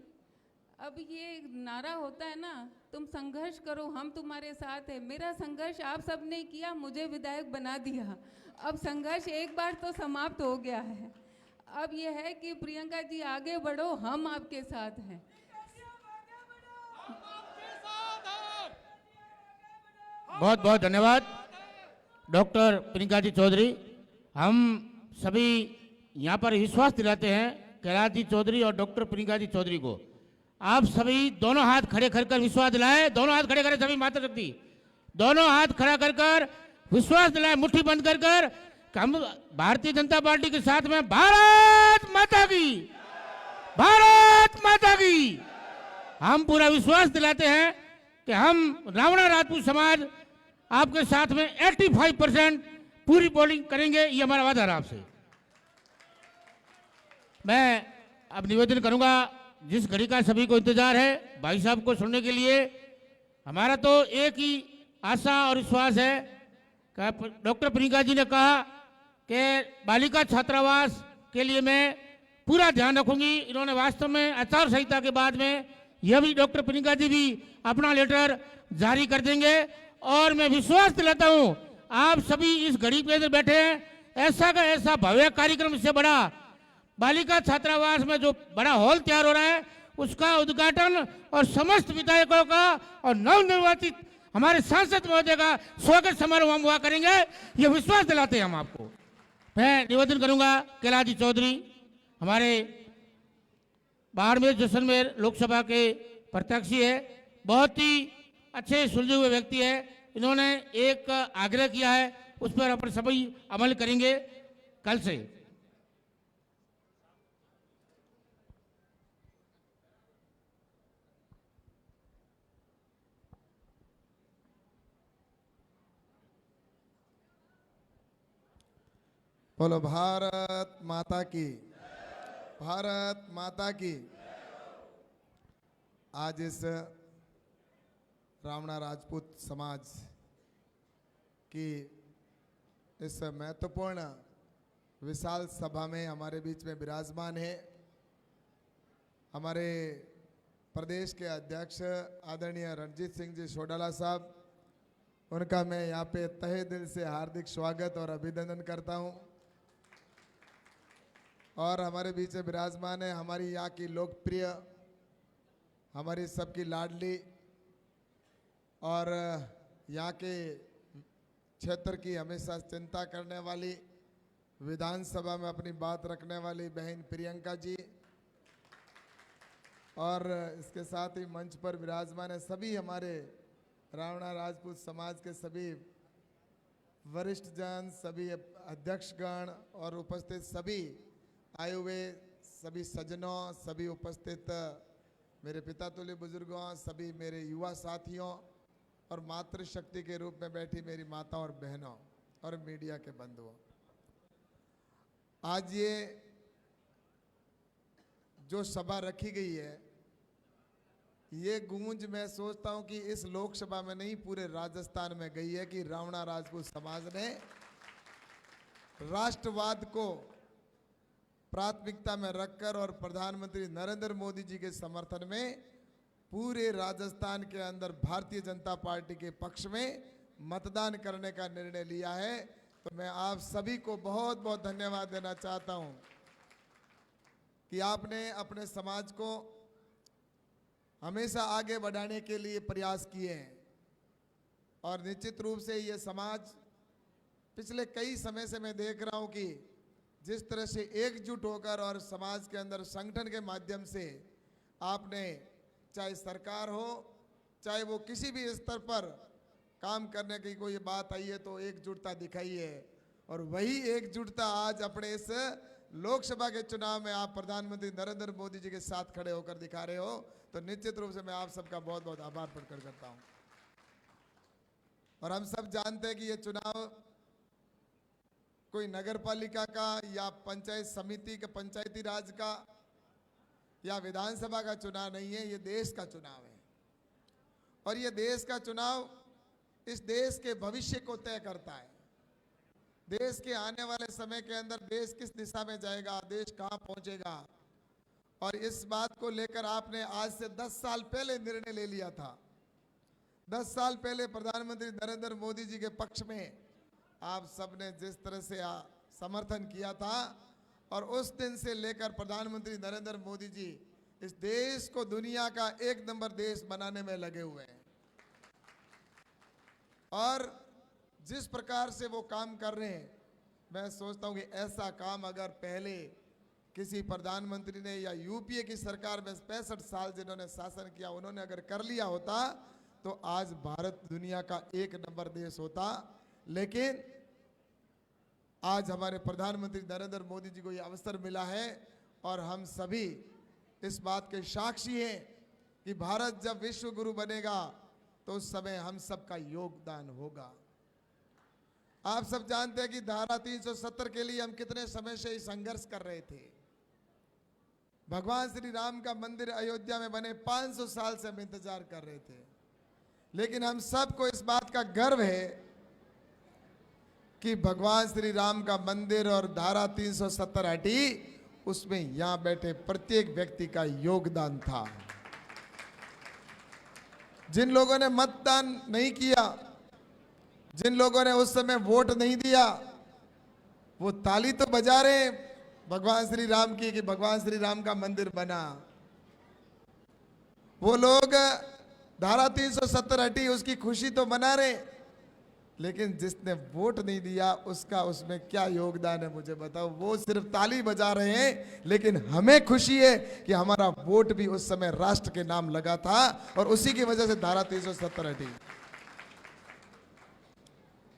अब ये नारा होता है ना, तुम संघर्ष करो हम तुम्हारे साथ है। मेरा संघर्ष आप सब ने किया, मुझे विधायक बना दिया। अब संघर्ष एक बार तो समाप्त हो गया है। अब ये है कि प्रियंका जी आगे बढ़ो, हम आपके साथ हैं। बहुत बहुत धन्यवाद डॉक्टर प्रियंका जी चौधरी। हम सभी यहाँ पर विश्वास दिलाते हैं कैलाश जी चौधरी और डॉक्टर प्रियंका जी चौधरी को। आप सभी दोनों हाथ खड़े कर विश्वास दिलाएं, दोनों हाथ खड़े करें, सभी माता शक्ति दोनों हाथ खड़ा कर विश्वास दिलाएं, मुट्ठी बंद कर हम भारतीय जनता पार्टी के साथ में। भारत माता की, भारत माता की। हम पूरा विश्वास दिलाते हैं कि हम रावणा राजपूत समाज आपके साथ में 85% पूरी पोलिंग करेंगे, ये हमारा वादा है आपसे। मैं अब निवेदन करूंगा, जिस घड़ी का सभी को इंतजार है भाई साहब को सुनने के लिए, हमारा तो एक ही आशा और विश्वास है। डॉक्टर प्रियंका जी ने कहा कि बालिका छात्रावास के लिए मैं पूरा ध्यान रखूंगी। इन्होंने वास्तव में आचार संहिता के बाद में यह भी डॉक्टर प्रियंका जी भी अपना लेटर जारी कर देंगे। और मैं विश्वास दिलाता हूं आप सभी इस घड़ी पे अंदर बैठे हैं, ऐसा का ऐसा भव्य कार्यक्रम, इससे बड़ा बालिका छात्रावास में जो बड़ा हॉल तैयार हो रहा है उसका उद्घाटन और समस्त विधायकों का और नवनिर्वाचित हमारे सांसद महोदय का स्वागत समारोह हम हुआ करेंगे, ये विश्वास दिलाते हैं हम आपको। मैं निवेदन करूंगा कैलाश जी चौधरी हमारे बाड़मेर जैसलमेर लोकसभा के प्रत्याशी है, बहुत ही अच्छे सुलझे हुए व्यक्ति है। इन्होंने एक आग्रह किया है, उस पर अपन सभी अमल करेंगे कल से। बोलो भारत माता की, भारत माता की। आज इस रावणा राजपूत समाज की इस महत्वपूर्ण विशाल सभा में हमारे बीच में विराजमान है हमारे प्रदेश के अध्यक्ष आदरणीय रणजीत सिंह जी सोडाला साहब। उनका मैं यहाँ पे तहे दिल से हार्दिक स्वागत और अभिनंदन करता हूँ। और हमारे बीच में विराजमान है हमारी यहाँ की लोकप्रिय, हमारी सबकी लाडली और यहाँ के क्षेत्र की हमेशा चिंता करने वाली, विधानसभा में अपनी बात रखने वाली बहन प्रियंका जी। और इसके साथ ही मंच पर विराजमान है सभी हमारे रावणा राजपूत समाज के सभी वरिष्ठ जन, सभी अध्यक्षगण और उपस्थित सभी आए हुए सभी सज्जनों, सभी उपस्थित मेरे पिता तुल्य बुजुर्गों, सभी मेरे युवा साथियों और मातृशक्ति के रूप में बैठी मेरी माता और बहनों और मीडिया के बंधुओं। आज ये जो सभा रखी गई है, ये गूंज मैं सोचता हूं कि इस लोकसभा में नहीं पूरे राजस्थान में गई है कि रावणा राजपूत समाज ने राष्ट्रवाद को प्राथमिकता में रखकर और प्रधानमंत्री नरेंद्र मोदी जी के समर्थन में पूरे राजस्थान के अंदर भारतीय जनता पार्टी के पक्ष में मतदान करने का निर्णय लिया है। तो मैं आप सभी को बहुत बहुत धन्यवाद देना चाहता हूं कि आपने अपने समाज को हमेशा आगे बढ़ाने के लिए प्रयास किए हैं। और निश्चित रूप से ये समाज पिछले कई समय से मैं देख रहा हूं कि जिस तरह से एकजुट होकर और समाज के अंदर संगठन के माध्यम से आपने, चाहे सरकार हो चाहे वो किसी भी स्तर पर काम करने की कोई बात आई है, तो एकजुटता दिखाई है। और वही एकजुटता आज अपने इस लोकसभा के चुनाव में आप प्रधानमंत्री नरेंद्र मोदी जी के साथ खड़े होकर दिखा रहे हो। तो निश्चित रूप से मैं आप सबका बहुत बहुत आभार प्रकट करता हूं। और हम सब जानते हैं कि ये चुनाव कोई नगर पालिका का या पंचायत समिति का, पंचायती राज का या विधानसभा का चुनाव नहीं है, ये देश का चुनाव है। और ये देश का चुनाव इस देश के भविष्य को तय करता है। देश के आने वाले समय के अंदर देश किस दिशा में जाएगा, देश कहां पहुंचेगा। और इस बात को लेकर आपने आज से 10 साल पहले निर्णय ले लिया था। 10 साल पहले प्रधानमंत्री नरेंद्र मोदी जी के पक्ष में आप सबने जिस तरह से समर्थन किया था, और उस दिन से लेकर प्रधानमंत्री नरेंद्र मोदी जी इस देश को दुनिया का 1 नंबर देश बनाने में लगे हुए हैं। और जिस प्रकार से वो काम कर रहे हैं, मैं सोचता हूं कि ऐसा काम अगर पहले किसी प्रधानमंत्री ने या यूपीए की सरकार में 65 साल जिन्होंने शासन किया, उन्होंने अगर कर लिया होता तो आज भारत दुनिया का 1 नंबर देश होता। लेकिन आज हमारे प्रधानमंत्री नरेंद्र मोदी जी को यह अवसर मिला है और हम सभी इस बात के साक्षी हैं कि भारत जब विश्व गुरु बनेगा तो उस समय हम सबका योगदान होगा। आप सब जानते हैं कि धारा 370 के लिए हम कितने समय से संघर्ष कर रहे थे। भगवान श्री राम का मंदिर अयोध्या में बने 500 साल से हम इंतजार कर रहे थे। लेकिन हम सबको इस बात का गर्व है कि भगवान श्री राम का मंदिर और धारा 370 हटी, उसमें यहां बैठे प्रत्येक व्यक्ति का योगदान था। जिन लोगों ने मतदान नहीं किया, जिन लोगों ने उस समय वोट नहीं दिया, वो ताली तो बजा रहे भगवान श्री राम की कि भगवान श्री राम का मंदिर बना। वो लोग धारा 370 हटी उसकी खुशी तो मना रहे, लेकिन जिसने वोट नहीं दिया उसका उसमें क्या योगदान है मुझे बताओ। वो सिर्फ ताली बजा रहे हैं, लेकिन हमें खुशी है कि हमारा वोट भी उस समय राष्ट्र के नाम लगा था और उसी की वजह से धारा 370 हटी।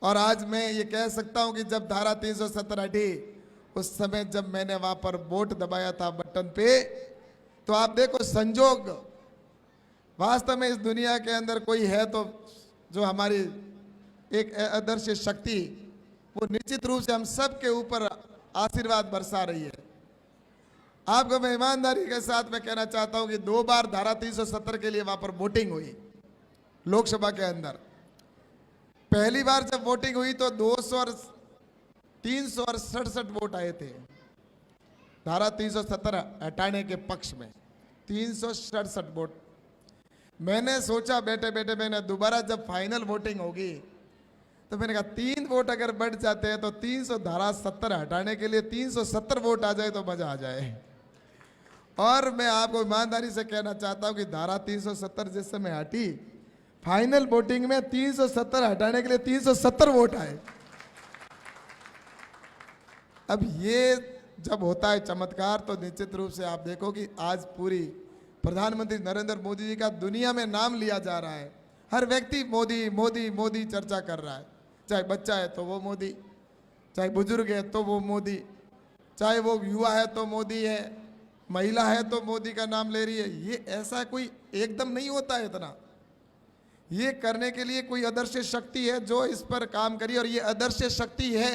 और आज मैं ये कह सकता हूं कि जब धारा 370 हटी, उस समय जब मैंने वहां पर वोट दबाया था बटन पे, तो आप देखो संजोग, वास्तव में इस दुनिया के अंदर कोई है तो जो हमारी एक आदर्श शक्ति, वो निश्चित रूप से हम सब के ऊपर आशीर्वाद बरसा रही है। आपको मैं ईमानदारी के साथ मैं कहना चाहता हूं कि 2 बार धारा 370 के लिए वहां पर वोटिंग हुई लोकसभा के अंदर। पहली बार जब वोटिंग हुई तो 367 वोट आए थे धारा 370 हटाने के पक्ष में, 367 वोट। मैंने सोचा बैठे बैठे, मैंने दोबारा जब फाइनल वोटिंग होगी तो मैंने कहा 3 वोट अगर बढ़ जाते हैं तो 300 धारा 70 हटाने के लिए 370 वोट आ जाए तो मजा आ जाए। और मैं आपको ईमानदारी से कहना चाहता हूं कि धारा 370 जिस समय हटी, फाइनल वोटिंग में 370 हटाने के लिए 370 वोट आए। अब ये जब होता है चमत्कार, तो निश्चित रूप से आप देखो कि आज पूरी प्रधानमंत्री नरेंद्र मोदी जी का दुनिया में नाम लिया जा रहा है। हर व्यक्ति मोदी मोदी मोदी चर्चा कर रहा है, चाहे बच्चा है तो वो मोदी, चाहे बुजुर्ग है तो वो मोदी, चाहे वो युवा है तो मोदी है, महिला है तो मोदी का नाम ले रही है। ये ऐसा कोई एकदम नहीं होता है इतना, ये करने के लिए कोई आदर्श शक्ति है जो इस पर काम करी, और ये आदर्श शक्ति है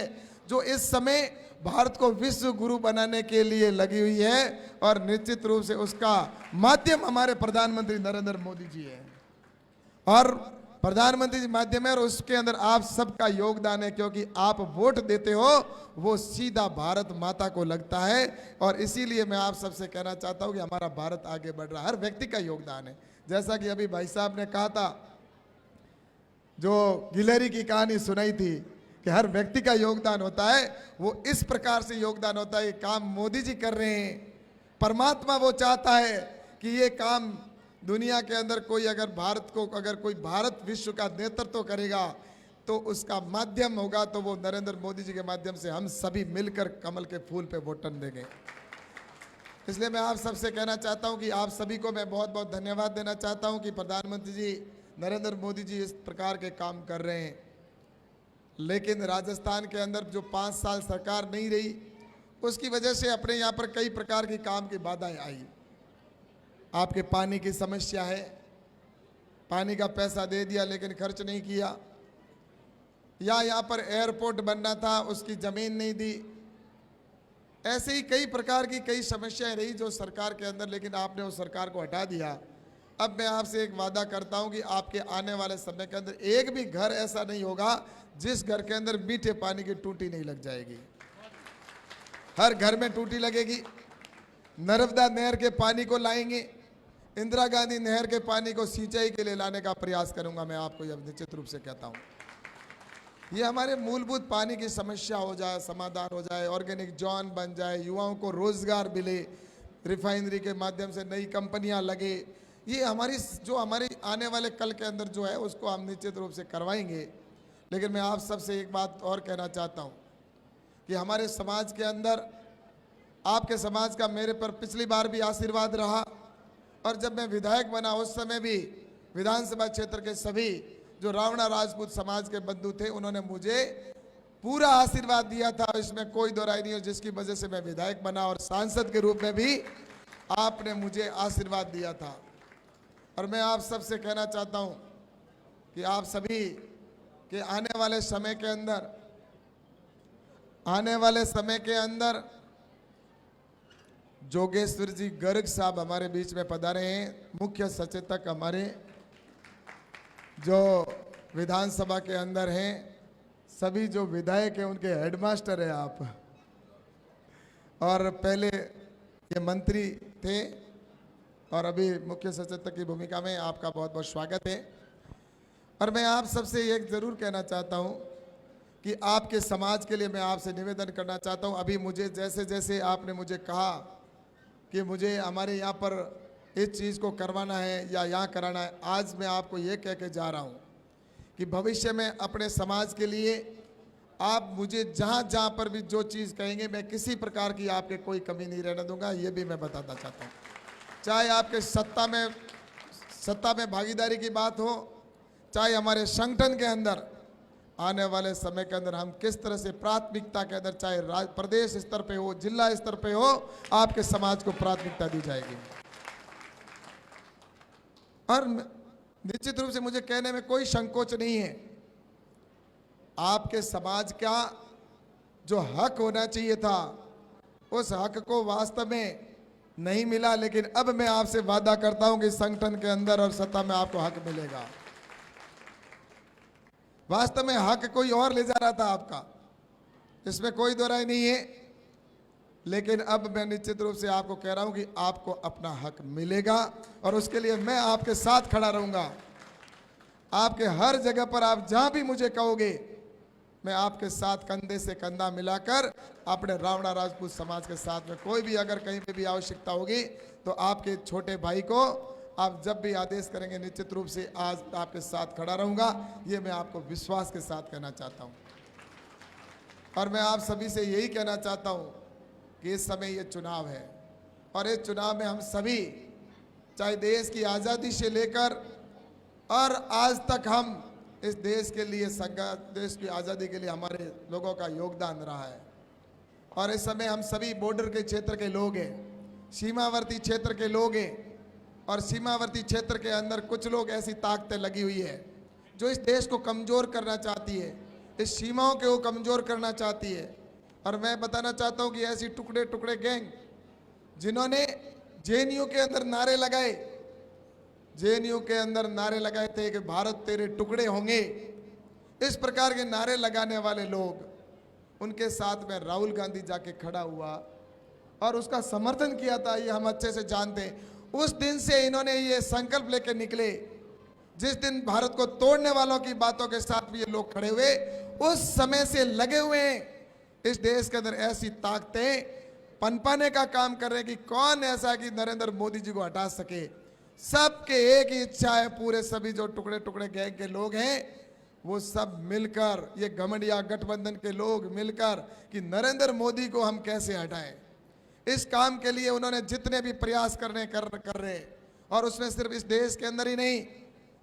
जो इस समय भारत को विश्व गुरु बनाने के लिए लगी हुई है, और निश्चित रूप से उसका माध्यम हमारे प्रधानमंत्री नरेंद्र मोदी जी है। और प्रधानमंत्री जी माध्यम है और उसके अंदर आप सबका योगदान है, क्योंकि आप वोट देते हो वो सीधा भारत माता को लगता है। और इसीलिए मैं आप सबसे कहना चाहता हूं कि हमारा भारत आगे बढ़ रहा है, हर व्यक्ति का योगदान है। जैसा कि अभी भाई साहब ने कहा था, जो गिलहरी की कहानी सुनाई थी कि हर व्यक्ति का योगदान होता है, वो इस प्रकार से योगदान होता है। ये काम मोदी जी कर रहे हैं, परमात्मा वो चाहता है कि ये काम दुनिया के अंदर कोई अगर भारत को, अगर कोई भारत विश्व का नेतृत्व करेगा तो उसका माध्यम होगा तो वो नरेंद्र मोदी जी के माध्यम से हम सभी मिलकर कमल के फूल पे वोटन देंगे। इसलिए मैं आप सबसे कहना चाहता हूं कि आप सभी को मैं बहुत बहुत धन्यवाद देना चाहता हूं कि प्रधानमंत्री जी नरेंद्र मोदी जी इस प्रकार के काम कर रहे हैं। लेकिन राजस्थान के अंदर जो 5 साल सरकार नहीं रही, उसकी वजह से अपने यहाँ पर कई प्रकार की काम की बाधाएं आई। आपके पानी की समस्या है, पानी का पैसा दे दिया लेकिन खर्च नहीं किया, या यहाँ पर एयरपोर्ट बनना था उसकी ज़मीन नहीं दी। ऐसे ही कई प्रकार की कई समस्याएं रही जो सरकार के अंदर, लेकिन आपने उस सरकार को हटा दिया। अब मैं आपसे एक वादा करता हूं कि आपके आने वाले समय के अंदर एक भी घर ऐसा नहीं होगा जिस घर के अंदर मीठे पानी की टूटी नहीं लग जाएगी। हर घर में टूटी लगेगी। नर्मदा नहर के पानी को लाएंगे, इंदिरा गांधी नहर के पानी को सिंचाई के लिए लाने का प्रयास करूंगा। मैं आपको यह निश्चित रूप से कहता हूं, ये हमारे मूलभूत पानी की समस्या हो जाए, समाधान हो जाए, ऑर्गेनिक जोन बन जाए, युवाओं को रोजगार मिले, रिफाइनरी के माध्यम से नई कंपनियां लगे। ये हमारी जो हमारी आने वाले कल के अंदर जो है उसको हम निश्चित रूप से करवाएंगे। लेकिन मैं आप सबसे एक बात और कहना चाहता हूं कि हमारे समाज के अंदर, आपके समाज का मेरे पर पिछली बार भी आशीर्वाद रहा, और जब मैं विधायक बना उस समय भी विधानसभा क्षेत्र के सभी जो रावणा राजपूत समाज के बंधु थे उन्होंने मुझे पूरा आशीर्वाद दिया था। इसमें कोई दो राय नहीं है, जिसकी वजह से मैं विधायक बना और सांसद के रूप में भी आपने मुझे आशीर्वाद दिया था। और मैं आप सबसे कहना चाहता हूं कि आप सभी के आने वाले समय के अंदर जोगेश्वर जी गर्ग साहब हमारे बीच में पधारे हैं। मुख्य सचेतक हमारे जो विधानसभा के अंदर हैं, सभी जो विधायक हैं उनके हेडमास्टर हैं आप, और पहले ये मंत्री थे और अभी मुख्य सचेतक की भूमिका में। आपका बहुत बहुत स्वागत है। और मैं आप सबसे एक जरूर कहना चाहता हूं कि आपके समाज के लिए मैं आपसे निवेदन करना चाहता हूं। अभी मुझे जैसे जैसे आपने मुझे कहा कि मुझे हमारे यहाँ पर इस चीज़ को करवाना है या यहाँ कराना है। आज मैं आपको ये कह के जा रहा हूँ कि भविष्य में अपने समाज के लिए आप मुझे जहाँ जहाँ पर भी जो चीज़ कहेंगे, मैं किसी प्रकार की आपके कोई कमी नहीं रहने दूंगा, ये भी मैं बताना चाहता हूँ। चाहे आपके सत्ता में भागीदारी की बात हो, चाहे हमारे संगठन के अंदर आने वाले समय के अंदर हम किस तरह से प्राथमिकता के अंदर, चाहे प्रदेश स्तर पे हो, जिला स्तर पे हो, आपके समाज को प्राथमिकता दी जाएगी। और निश्चित रूप से मुझे कहने में कोई संकोच नहीं है, आपके समाज का जो हक होना चाहिए था उस हक को वास्तव में नहीं मिला, लेकिन अब मैं आपसे वादा करता हूं कि संगठन के अंदर और सत्ता में आपको हक मिलेगा। वास्तव में हक कोई और ले जा रहा था आपका, इसमें कोई दो राय नहीं है, लेकिन अब मैं निश्चित रूप से आपको कह रहा हूं कि आपको अपना हक मिलेगा और उसके लिए मैं आपके साथ खड़ा रहूंगा। आपके हर जगह पर आप जहां भी मुझे कहोगे, मैं आपके साथ कंधे से कंधा मिलाकर अपने रावणा राजपूत समाज के साथ में कोई भी अगर कहीं पे भी आवश्यकता होगी तो आपके छोटे भाई को आप जब भी आदेश करेंगे निश्चित रूप से आज आपके साथ खड़ा रहूंगा। ये मैं आपको विश्वास के साथ कहना चाहता हूं। और मैं आप सभी से यही कहना चाहता हूं कि इस समय ये चुनाव है और इस चुनाव में हम सभी, चाहे देश की आज़ादी से लेकर और आज तक हम इस देश के लिए देश की आज़ादी के लिए हमारे लोगों का योगदान रहा है। और इस समय हम सभी बॉर्डर के क्षेत्र के लोग हैं, सीमावर्ती क्षेत्र के लोग हैं, और सीमावर्ती क्षेत्र के अंदर कुछ लोग ऐसी ताकतें लगी हुई है जो इस देश को कमज़ोर करना चाहती है, इस सीमाओं को कमज़ोर करना चाहती है। और मैं बताना चाहता हूँ कि ऐसी टुकड़े टुकड़े गैंग जिन्होंने जेएनयू के अंदर नारे लगाए, जेएनयू के अंदर नारे लगाए थे कि भारत तेरे टुकड़े होंगे, इस प्रकार के नारे लगाने वाले लोग, उनके साथ में राहुल गांधी जाके खड़ा हुआ और उसका समर्थन किया था, ये हम अच्छे से जानते हैं। उस दिन से इन्होंने ये संकल्प लेकर निकले, जिस दिन भारत को तोड़ने वालों की बातों के साथ भी ये लोग खड़े हुए, उस समय से लगे हुए हैं इस देश के अंदर ऐसी ताकतें पनपाने का काम कर रहे हैं कि कौन ऐसा है कि नरेंद्र मोदी जी को हटा सके। सबके एक ही इच्छा है, पूरे सभी जो टुकड़े टुकड़े गैंग के लोग हैं वो सब मिलकर, ये घमंडिया गठबंधन के लोग मिलकर कि नरेंद्र मोदी को हम कैसे हटाएं। इस काम के लिए उन्होंने जितने भी प्रयास कर रहे, और उसमें सिर्फ इस देश के अंदर ही नहीं,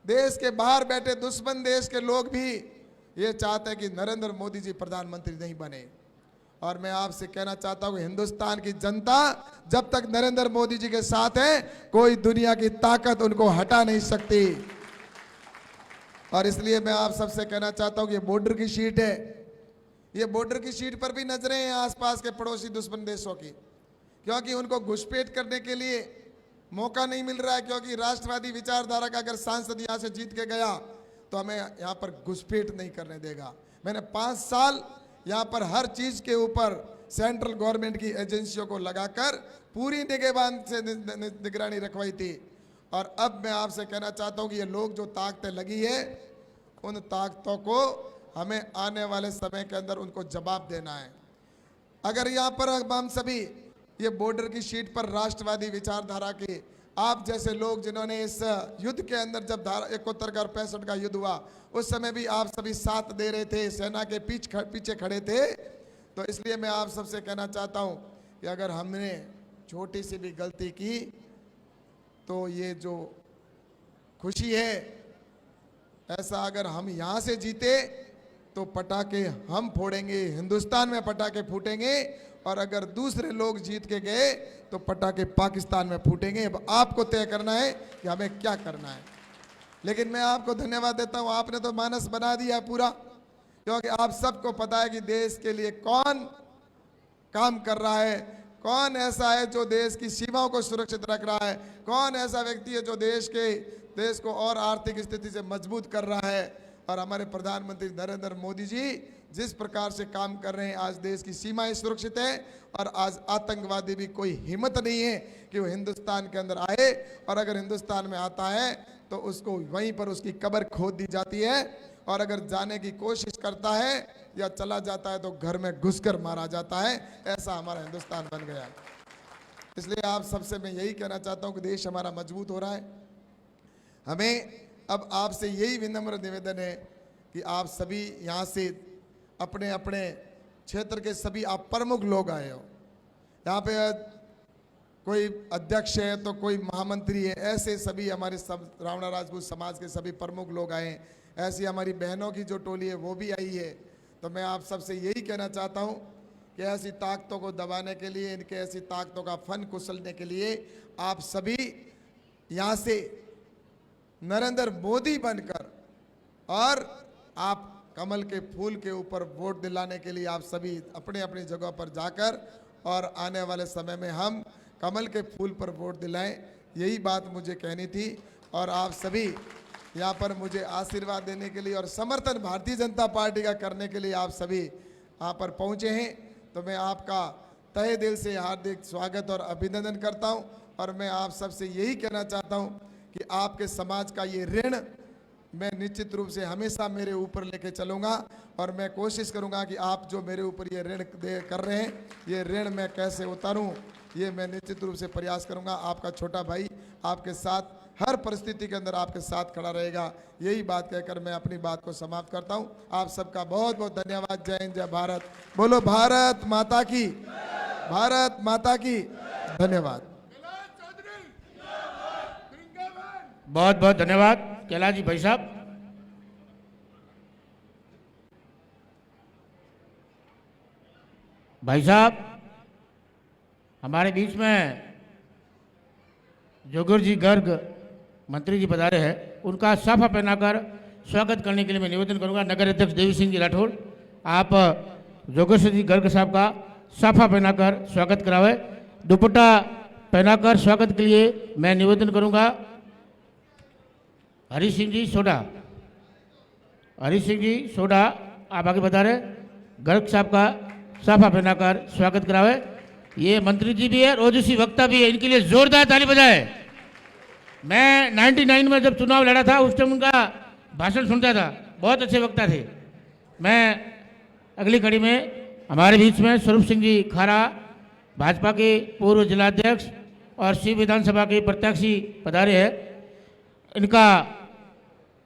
देश के बाहर बैठे दुश्मन देश के लोग भी ये चाहते हैं कि नरेंद्र मोदी जी प्रधानमंत्री नहीं बने। और मैं आपसे कहना चाहता हूं कि हिंदुस्तान की जनता जब तक नरेंद्र मोदी जी के साथ है, कोई दुनिया की ताकत उनको हटा नहीं सकती। और इसलिए मैं आप सबसे कहना चाहता हूं कि ये बॉर्डर की सीट है, ये बॉर्डर की सीट पर भी नजरें हैं आसपास के पड़ोसी दुश्मन देशों की, क्योंकि उनको घुसपैठ करने के लिए मौका नहीं मिल रहा है। क्योंकि राष्ट्रवादी विचारधारा का अगर सांसद यहाँ से जीत के गया तो हमें यहाँ पर घुसपैठ नहीं करने देगा। मैंने 5 साल यहाँ पर हर चीज़ के ऊपर सेंट्रल गवर्नमेंट की एजेंसियों को लगाकर पूरी निगरानी से निगरानी रखवाई थी। और अब मैं आपसे कहना चाहता हूँ कि ये लोग जो ताकतें लगी है, उन ताकतों को हमें आने वाले समय के अंदर उनको जवाब देना है। अगर यहाँ पर हम सभी ये बॉर्डर की सीट पर राष्ट्रवादी विचारधारा के आप जैसे लोग, जिन्होंने इस युद्ध के अंदर जब धारा 71 का और 65 का युद्ध हुआ उस समय भी आप सभी साथ दे रहे थे, सेना के पीछे खड़े थे, तो इसलिए मैं आप सबसे कहना चाहता हूं कि अगर हमने छोटी सी भी गलती की तो ये जो खुशी है, ऐसा अगर हम यहाँ से जीते तो पटाखे हम फोड़ेंगे, हिंदुस्तान में पटाखे फूटेंगे, और अगर दूसरे लोग जीत के गए तो पटाखे पाकिस्तान में फूटेंगे। अब आपको तय करना है कि हमें क्या करना है। लेकिन मैं आपको धन्यवाद देता हूं, आपने तो मानस बना दिया है पूरा, क्योंकि आप सबको पता है कि देश के लिए कौन काम कर रहा है, कौन ऐसा है जो देश की सीमाओं को सुरक्षित रख रहा है, कौन ऐसा व्यक्ति है जो देश को और आर्थिक स्थिति से मजबूत कर रहा है। और हमारे प्रधानमंत्री नरेंद्र मोदी जी जिस प्रकार से काम कर रहे हैं, आज देश की सीमाएं सुरक्षित है और आज आतंकवादी भी कोई हिम्मत नहीं है कि वो हिंदुस्तान के अंदर आए, और अगर हिंदुस्तान में आता है तो उसको वहीं पर उसकी कब्र खोद दी जाती है, और अगर जाने की कोशिश करता है या चला जाता है तो घर में घुसकर मारा जाता है। ऐसा हमारा हिंदुस्तान बन गया। इसलिए आप सबसे मैं यही कहना चाहता हूं कि देश हमारा मजबूत हो रहा है। हमें अब आपसे यही विनम्र निवेदन है कि आप सभी यहाँ से अपने अपने क्षेत्र के सभी आप प्रमुख लोग आए हो। यहाँ पे कोई अध्यक्ष है तो कोई महामंत्री है, ऐसे सभी हमारे सब रावणा राजपूत समाज के सभी प्रमुख लोग आए हैं। ऐसी हमारी बहनों की जो टोली है वो भी आई है। तो मैं आप सबसे यही कहना चाहता हूँ कि ऐसी ताकतों को दबाने के लिए, इनके ऐसी ताकतों का फन कुचलने के लिए आप सभी यहाँ से नरेंद्र मोदी बनकर और आप कमल के फूल के ऊपर वोट दिलाने के लिए आप सभी अपने अपनी जगह पर जाकर और आने वाले समय में हम कमल के फूल पर वोट दिलाएं, यही बात मुझे कहनी थी। और आप सभी यहाँ पर मुझे आशीर्वाद देने के लिए और समर्थन भारतीय जनता पार्टी का करने के लिए आप सभी यहाँ पर पहुँचे हैं। तो मैं आपका तहे दिल से हार्दिक स्वागत और अभिनंदन करता हूँ। और मैं आप सबसे यही कहना चाहता हूँ कि आपके समाज का ये ऋण मैं निश्चित रूप से हमेशा मेरे ऊपर लेके चलूँगा और मैं कोशिश करूँगा कि आप जो मेरे ऊपर ये ऋण कर रहे हैं, ये ऋण मैं कैसे उतारूँ, ये मैं निश्चित रूप से प्रयास करूँगा। आपका छोटा भाई आपके साथ हर परिस्थिति के अंदर आपके साथ खड़ा रहेगा। यही बात कहकर मैं अपनी बात को समाप्त करता हूँ। आप सबका बहुत बहुत धन्यवाद। जय हिंद, जय भारत। बोलो भारत माता की, भारत माता की। धन्यवाद। बहुत बहुत धन्यवाद कैलाश जी भाई साहब। भाई साहब हमारे बीच में जोगर जी गर्ग मंत्री जी पधारे हैं, उनका साफा पहनाकर स्वागत करने के लिए मैं निवेदन करूंगा नगर अध्यक्ष देवी सिंह जी राठौड़, आप जोगेश्वर जी गर्ग साहब का साफा पहनाकर स्वागत करावे। दुपट्टा पहनाकर स्वागत के लिए मैं निवेदन करूंगा हरी सिंह जी सोडा। हरी सिंह जी सोडा आप आगे बता रहे, गर्ग साहब का साफा पहनाकर स्वागत करावे। ये मंत्री जी भी है, रोजसी वक्ता भी है, इनके लिए जोरदार ताली बजाए। मैं 99 में जब चुनाव लड़ा था उस टाइम उनका भाषण सुनता था, बहुत अच्छे वक्ता थे। मैं अगली कड़ी में हमारे बीच में स्वरूप सिंह जी खारा भाजपा के पूर्व जिलाध्यक्ष और शिव विधानसभा के प्रत्याशी पधारे हैं, इनका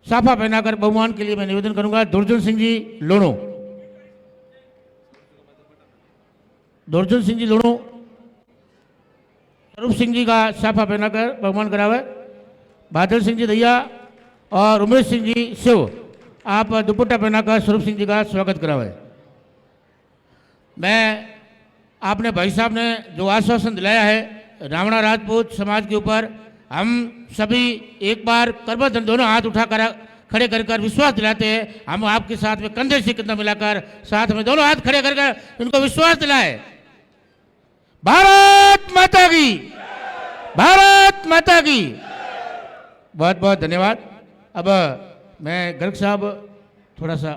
साफा पहनाकर बहुमान के लिए मैं निवेदन करूंगा दुर्जन सिंह जी लोणो। दुर्जन सिंह जी लोणो स्वरूप सिंह जी का साफा पहनाकर बहुमान करावे। बादल सिंह जी दैया और उमेश सिंह जी शिव आप दुपट्टा पहनाकर स्वरूप सिंह जी का स्वागत करावे। मैं आपने भाई साहब ने जो आश्वासन दिलाया है रावणा राजपूत समाज के ऊपर, हम सभी एक बार करबद्ध दोनों हाथ उठाकर खड़े कर विश्वास दिलाते हैं। हम आपके साथ में कंधे से कंधा मिलाकर साथ में दोनों हाथ खड़े कर उनको विश्वास दिलाए। भारत माता की, भारत माता की। बहुत बहुत धन्यवाद। अब मैं गर्ग साहब थोड़ा सा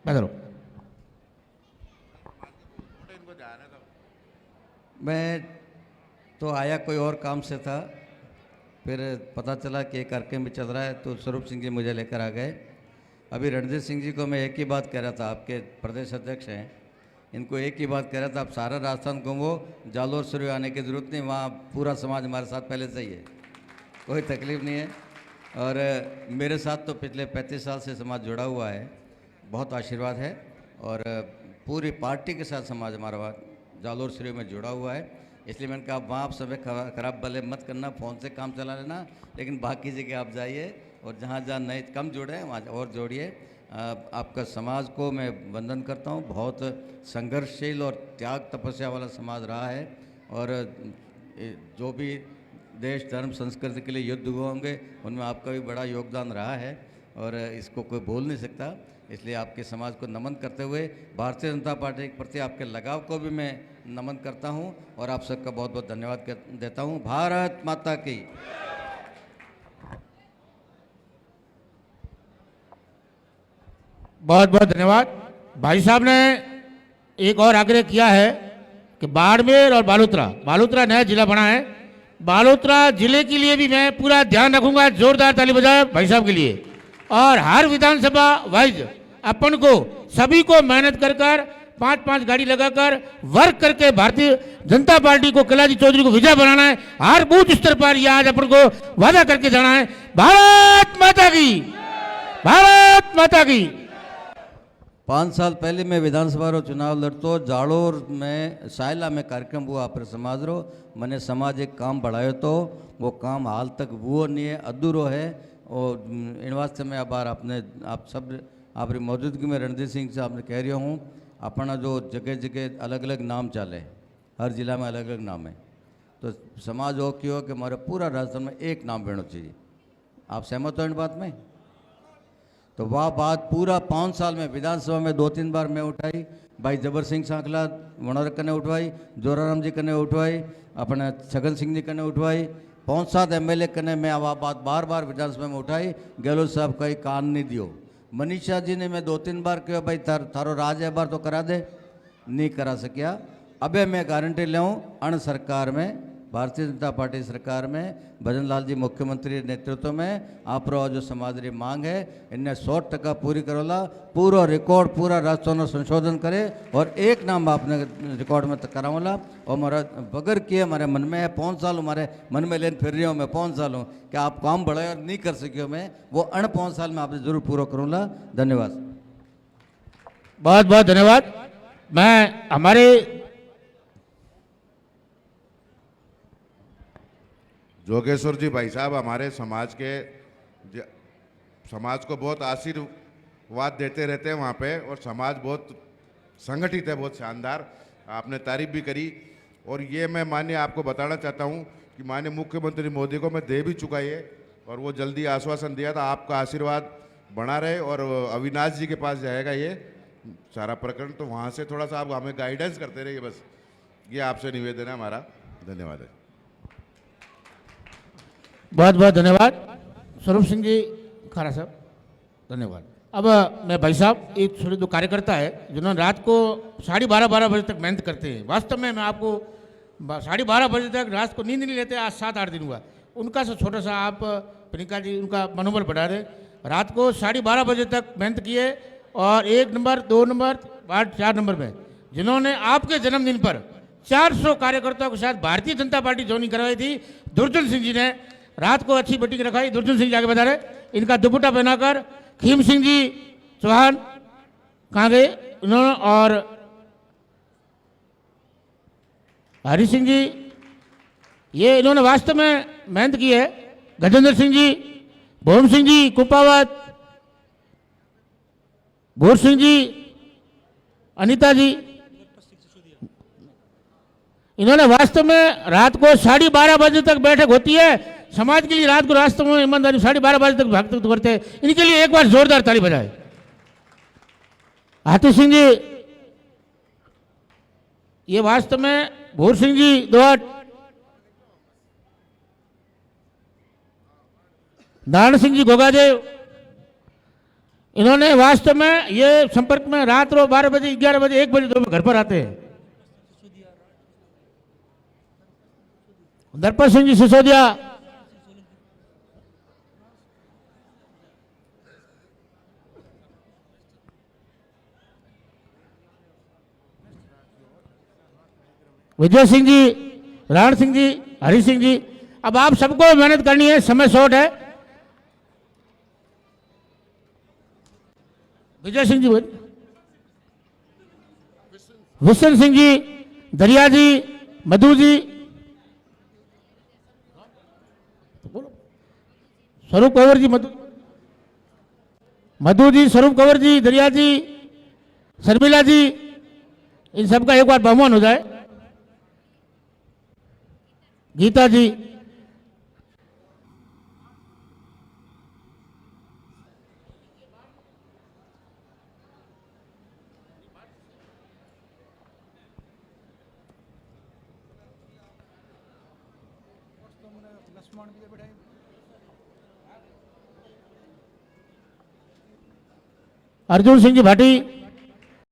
बदलो। मैं तो आया कोई और काम से था, फिर पता चला कि एक कार्यक्रम भी चल रहा है तो स्वरूप सिंह जी मुझे लेकर आ गए। अभी रणजीत सिंह जी को मैं एक ही बात कह रहा था, आपके प्रदेश अध्यक्ष हैं, इनको एक ही बात कह रहा था, आप सारा राजस्थान घूमो, जालोर शुरू आने की ज़रूरत नहीं, वहाँ पूरा समाज हमारे साथ पहले से ही है, कोई तकलीफ नहीं है। और मेरे साथ तो पिछले 35 साल से समाज जुड़ा हुआ है, बहुत आशीर्वाद है। और पूरी पार्टी के साथ समाज हमारा जालोर शुरू में जुड़ा हुआ है, इसलिए मैंने कहा वहाँ आप सब खराब भले मत करना, फ़ोन से काम चला लेना, लेकिन बाकी जगह आप जाइए और जहाँ जहाँ नए कम जुड़े हैं वहाँ और जोड़िए। आपका समाज को मैं वंदन करता हूँ, बहुत संघर्षशील और त्याग तपस्या वाला समाज रहा है। और जो भी देश धर्म संस्कृति के लिए युद्ध हुए होंगे उनमें आपका भी बड़ा योगदान रहा है और इसको कोई बोल नहीं सकता। इसलिए आपके समाज को नमन करते हुए भारतीय जनता पार्टी के प्रति आपके लगाव को भी मैं नमन करता हूं और आप सबका बहुत बहुत धन्यवाद देता हूं। भारत माता की। बहुत बहुत धन्यवाद। भाई साहब ने एक और आग्रह किया है कि बाड़मेर और बालोतरा नया जिला बना है, बालोतरा जिले के लिए भी मैं पूरा ध्यान रखूंगा। जोरदार ताली बजाए भाई साहब के लिए। और हर विधानसभा वाइज अपन को सभी को मेहनत कर 5-5 गाड़ी लगाकर वर्क करके भारतीय जनता पार्टी को कैलाश चौधरी को विजय बनाना है। हर बूथ स्तर पर यह आज अपन को वादा करके जाना है। भारत माता की, भारत माता की। 5 साल पहले मैं विधानसभा रो चुनाव लड़तो, जाड़ोर में सायला में कार्यक्रम हुआ पर समाज रो, मैंने समाज एक काम बढ़ायो तो वो काम हाल तक वो नहीं है, अधूरो है। और इन वास्ते में आभार आप सब आपकी मौजूदगी में रणजीत सिंह से आपने कह रहा हूँ, अपना जो जगह जगह अलग अलग नाम चले, हर जिला में अलग अलग नाम है, तो समाज हो क्यों कि हमारे पूरा राजस्थान में एक नाम बनो चाहिए। आप सहमत हो इन बात में? तो वह बात पूरा 5 साल में विधानसभा में 2-3 बार मैं उठाई, भाई जबर सिंह सांकला वनौर कने उठवाई, जोराराम जी कने उठवाई, अपने छगन सिंह जी कने उठवाई, 5-7 MLA कने मैं वह बात बार बार विधानसभा में उठाई। गहलोत साहब कहीं कान नहीं दियो। मनीषा जी ने मैं 2-3 बार कहो भाई थारो राज है बार तो करा दे, नहीं करा सकिया। अबे मैं गारंटी ले अण सरकार में, भारतीय जनता पार्टी सरकार में भजन लाल जी मुख्यमंत्री नेतृत्व में आप जो समाज री मांग है इन्हें 100% पूरी करोला। पूरा रिकॉर्ड पूरा राजस्थान संशोधन करे और एक नाम आपने रिकॉर्ड में करावला। और हमारा बगैर किए हमारे मन में है, 5 साल हमारे मन में लेन फिर रही हूँ मैं, 5 साल हूँ कि आप काम बढ़ाया नहीं कर सके, मैं वो अण 5 साल में आपसे जरूर पूरा करूँगा। धन्यवाद, बहुत बहुत धन्यवाद। मैं हमारे जोगेश्वर जी भाई साहब हमारे समाज को बहुत आशीर्वाद देते रहते हैं वहाँ पे, और समाज बहुत संगठित है, बहुत शानदार। आपने तारीफ भी करी, और ये मैं माननीय आपको बताना चाहता हूँ कि माननीय मुख्यमंत्री मोदी को मैं दे भी चुका ये, और वो जल्दी आश्वासन दिया था आपका आशीर्वाद बना रहे। और अविनाश जी के पास जाएगा ये सारा प्रकरण, तो वहाँ से थोड़ा सा आप हमें गाइडेंस करते रहिए, बस ये आपसे निवेदन है हमारा। धन्यवाद है। बहुत बहुत धन्यवाद स्वरूप सिंह जी खारा साहब, धन्यवाद। अब मैं भाई साहब एक थोड़े दो कार्यकर्ता है जिन्होंने रात को 12:30 बजे तक मेहनत करते हैं। वास्तव में मैं आपको 12:30 बजे तक रात को नींद नहीं लेते, आज 7-8 दिन हुआ। उनका से छोटा सा आप प्रियंका जी उनका मनोबल बढ़ा दें। रात को 12:30 बजे तक मेहनत किए, और 1 नंबर 2 नंबर वार्ड 4 नंबर में जिन्होंने आपके जन्मदिन पर 400 कार्यकर्ताओं के साथ भारतीय जनता पार्टी ज्वाइनिंग करवाई थी, दुर्जन सिंह जी ने रात को अच्छी मीटिंग रखाई। दुर्जन सिंह जी आगे बता रहे, इनका दुपट्टा पहनाकर खीम सिंह जी चौहान कहाँ गए उन्होंने, और हरी सिंह जी, ये इन्होंने वास्तव में मेहनत की है। गजेंद्र सिंह जी, भोम सिंह जी कुपावत, भूर सिंह जी, अनीता जी, इन्होंने वास्तव में रात को 12:30 बजे तक बैठक होती है समाज के लिए। रात को रास्ते में ईमानदारी 12:30 बजे तक भक्त करते हैं। इनके लिए एक बार जोरदार ताली बजाए। हाथी सिंह जी, ये वास्तव में भूर सिंह जी दोहट, नारायण सिंह जी गोगादेव, इन्होंने वास्तव में ये संपर्क में रात रो 12 बजे 11 बजे 1 बजे 2 बजे घर पर आते हैं। दरपत सिंह जी सिसोदिया, विजय सिंह जी, राण सिंह जी, हरी सिंह जी। अब आप सबको मेहनत करनी है, समय शॉर्ट है। विजय सिंह जी, विशन सिंह जी, दरिया जी, मधु जी, स्वरूप कंवर जी, मधु जी, स्वरूप कंवर जी, दरिया जी, शर्मिला जी, इन सबका एक बार बहुमान हो जाए। गीता जी, अर्जुन सिंह जी भाटी,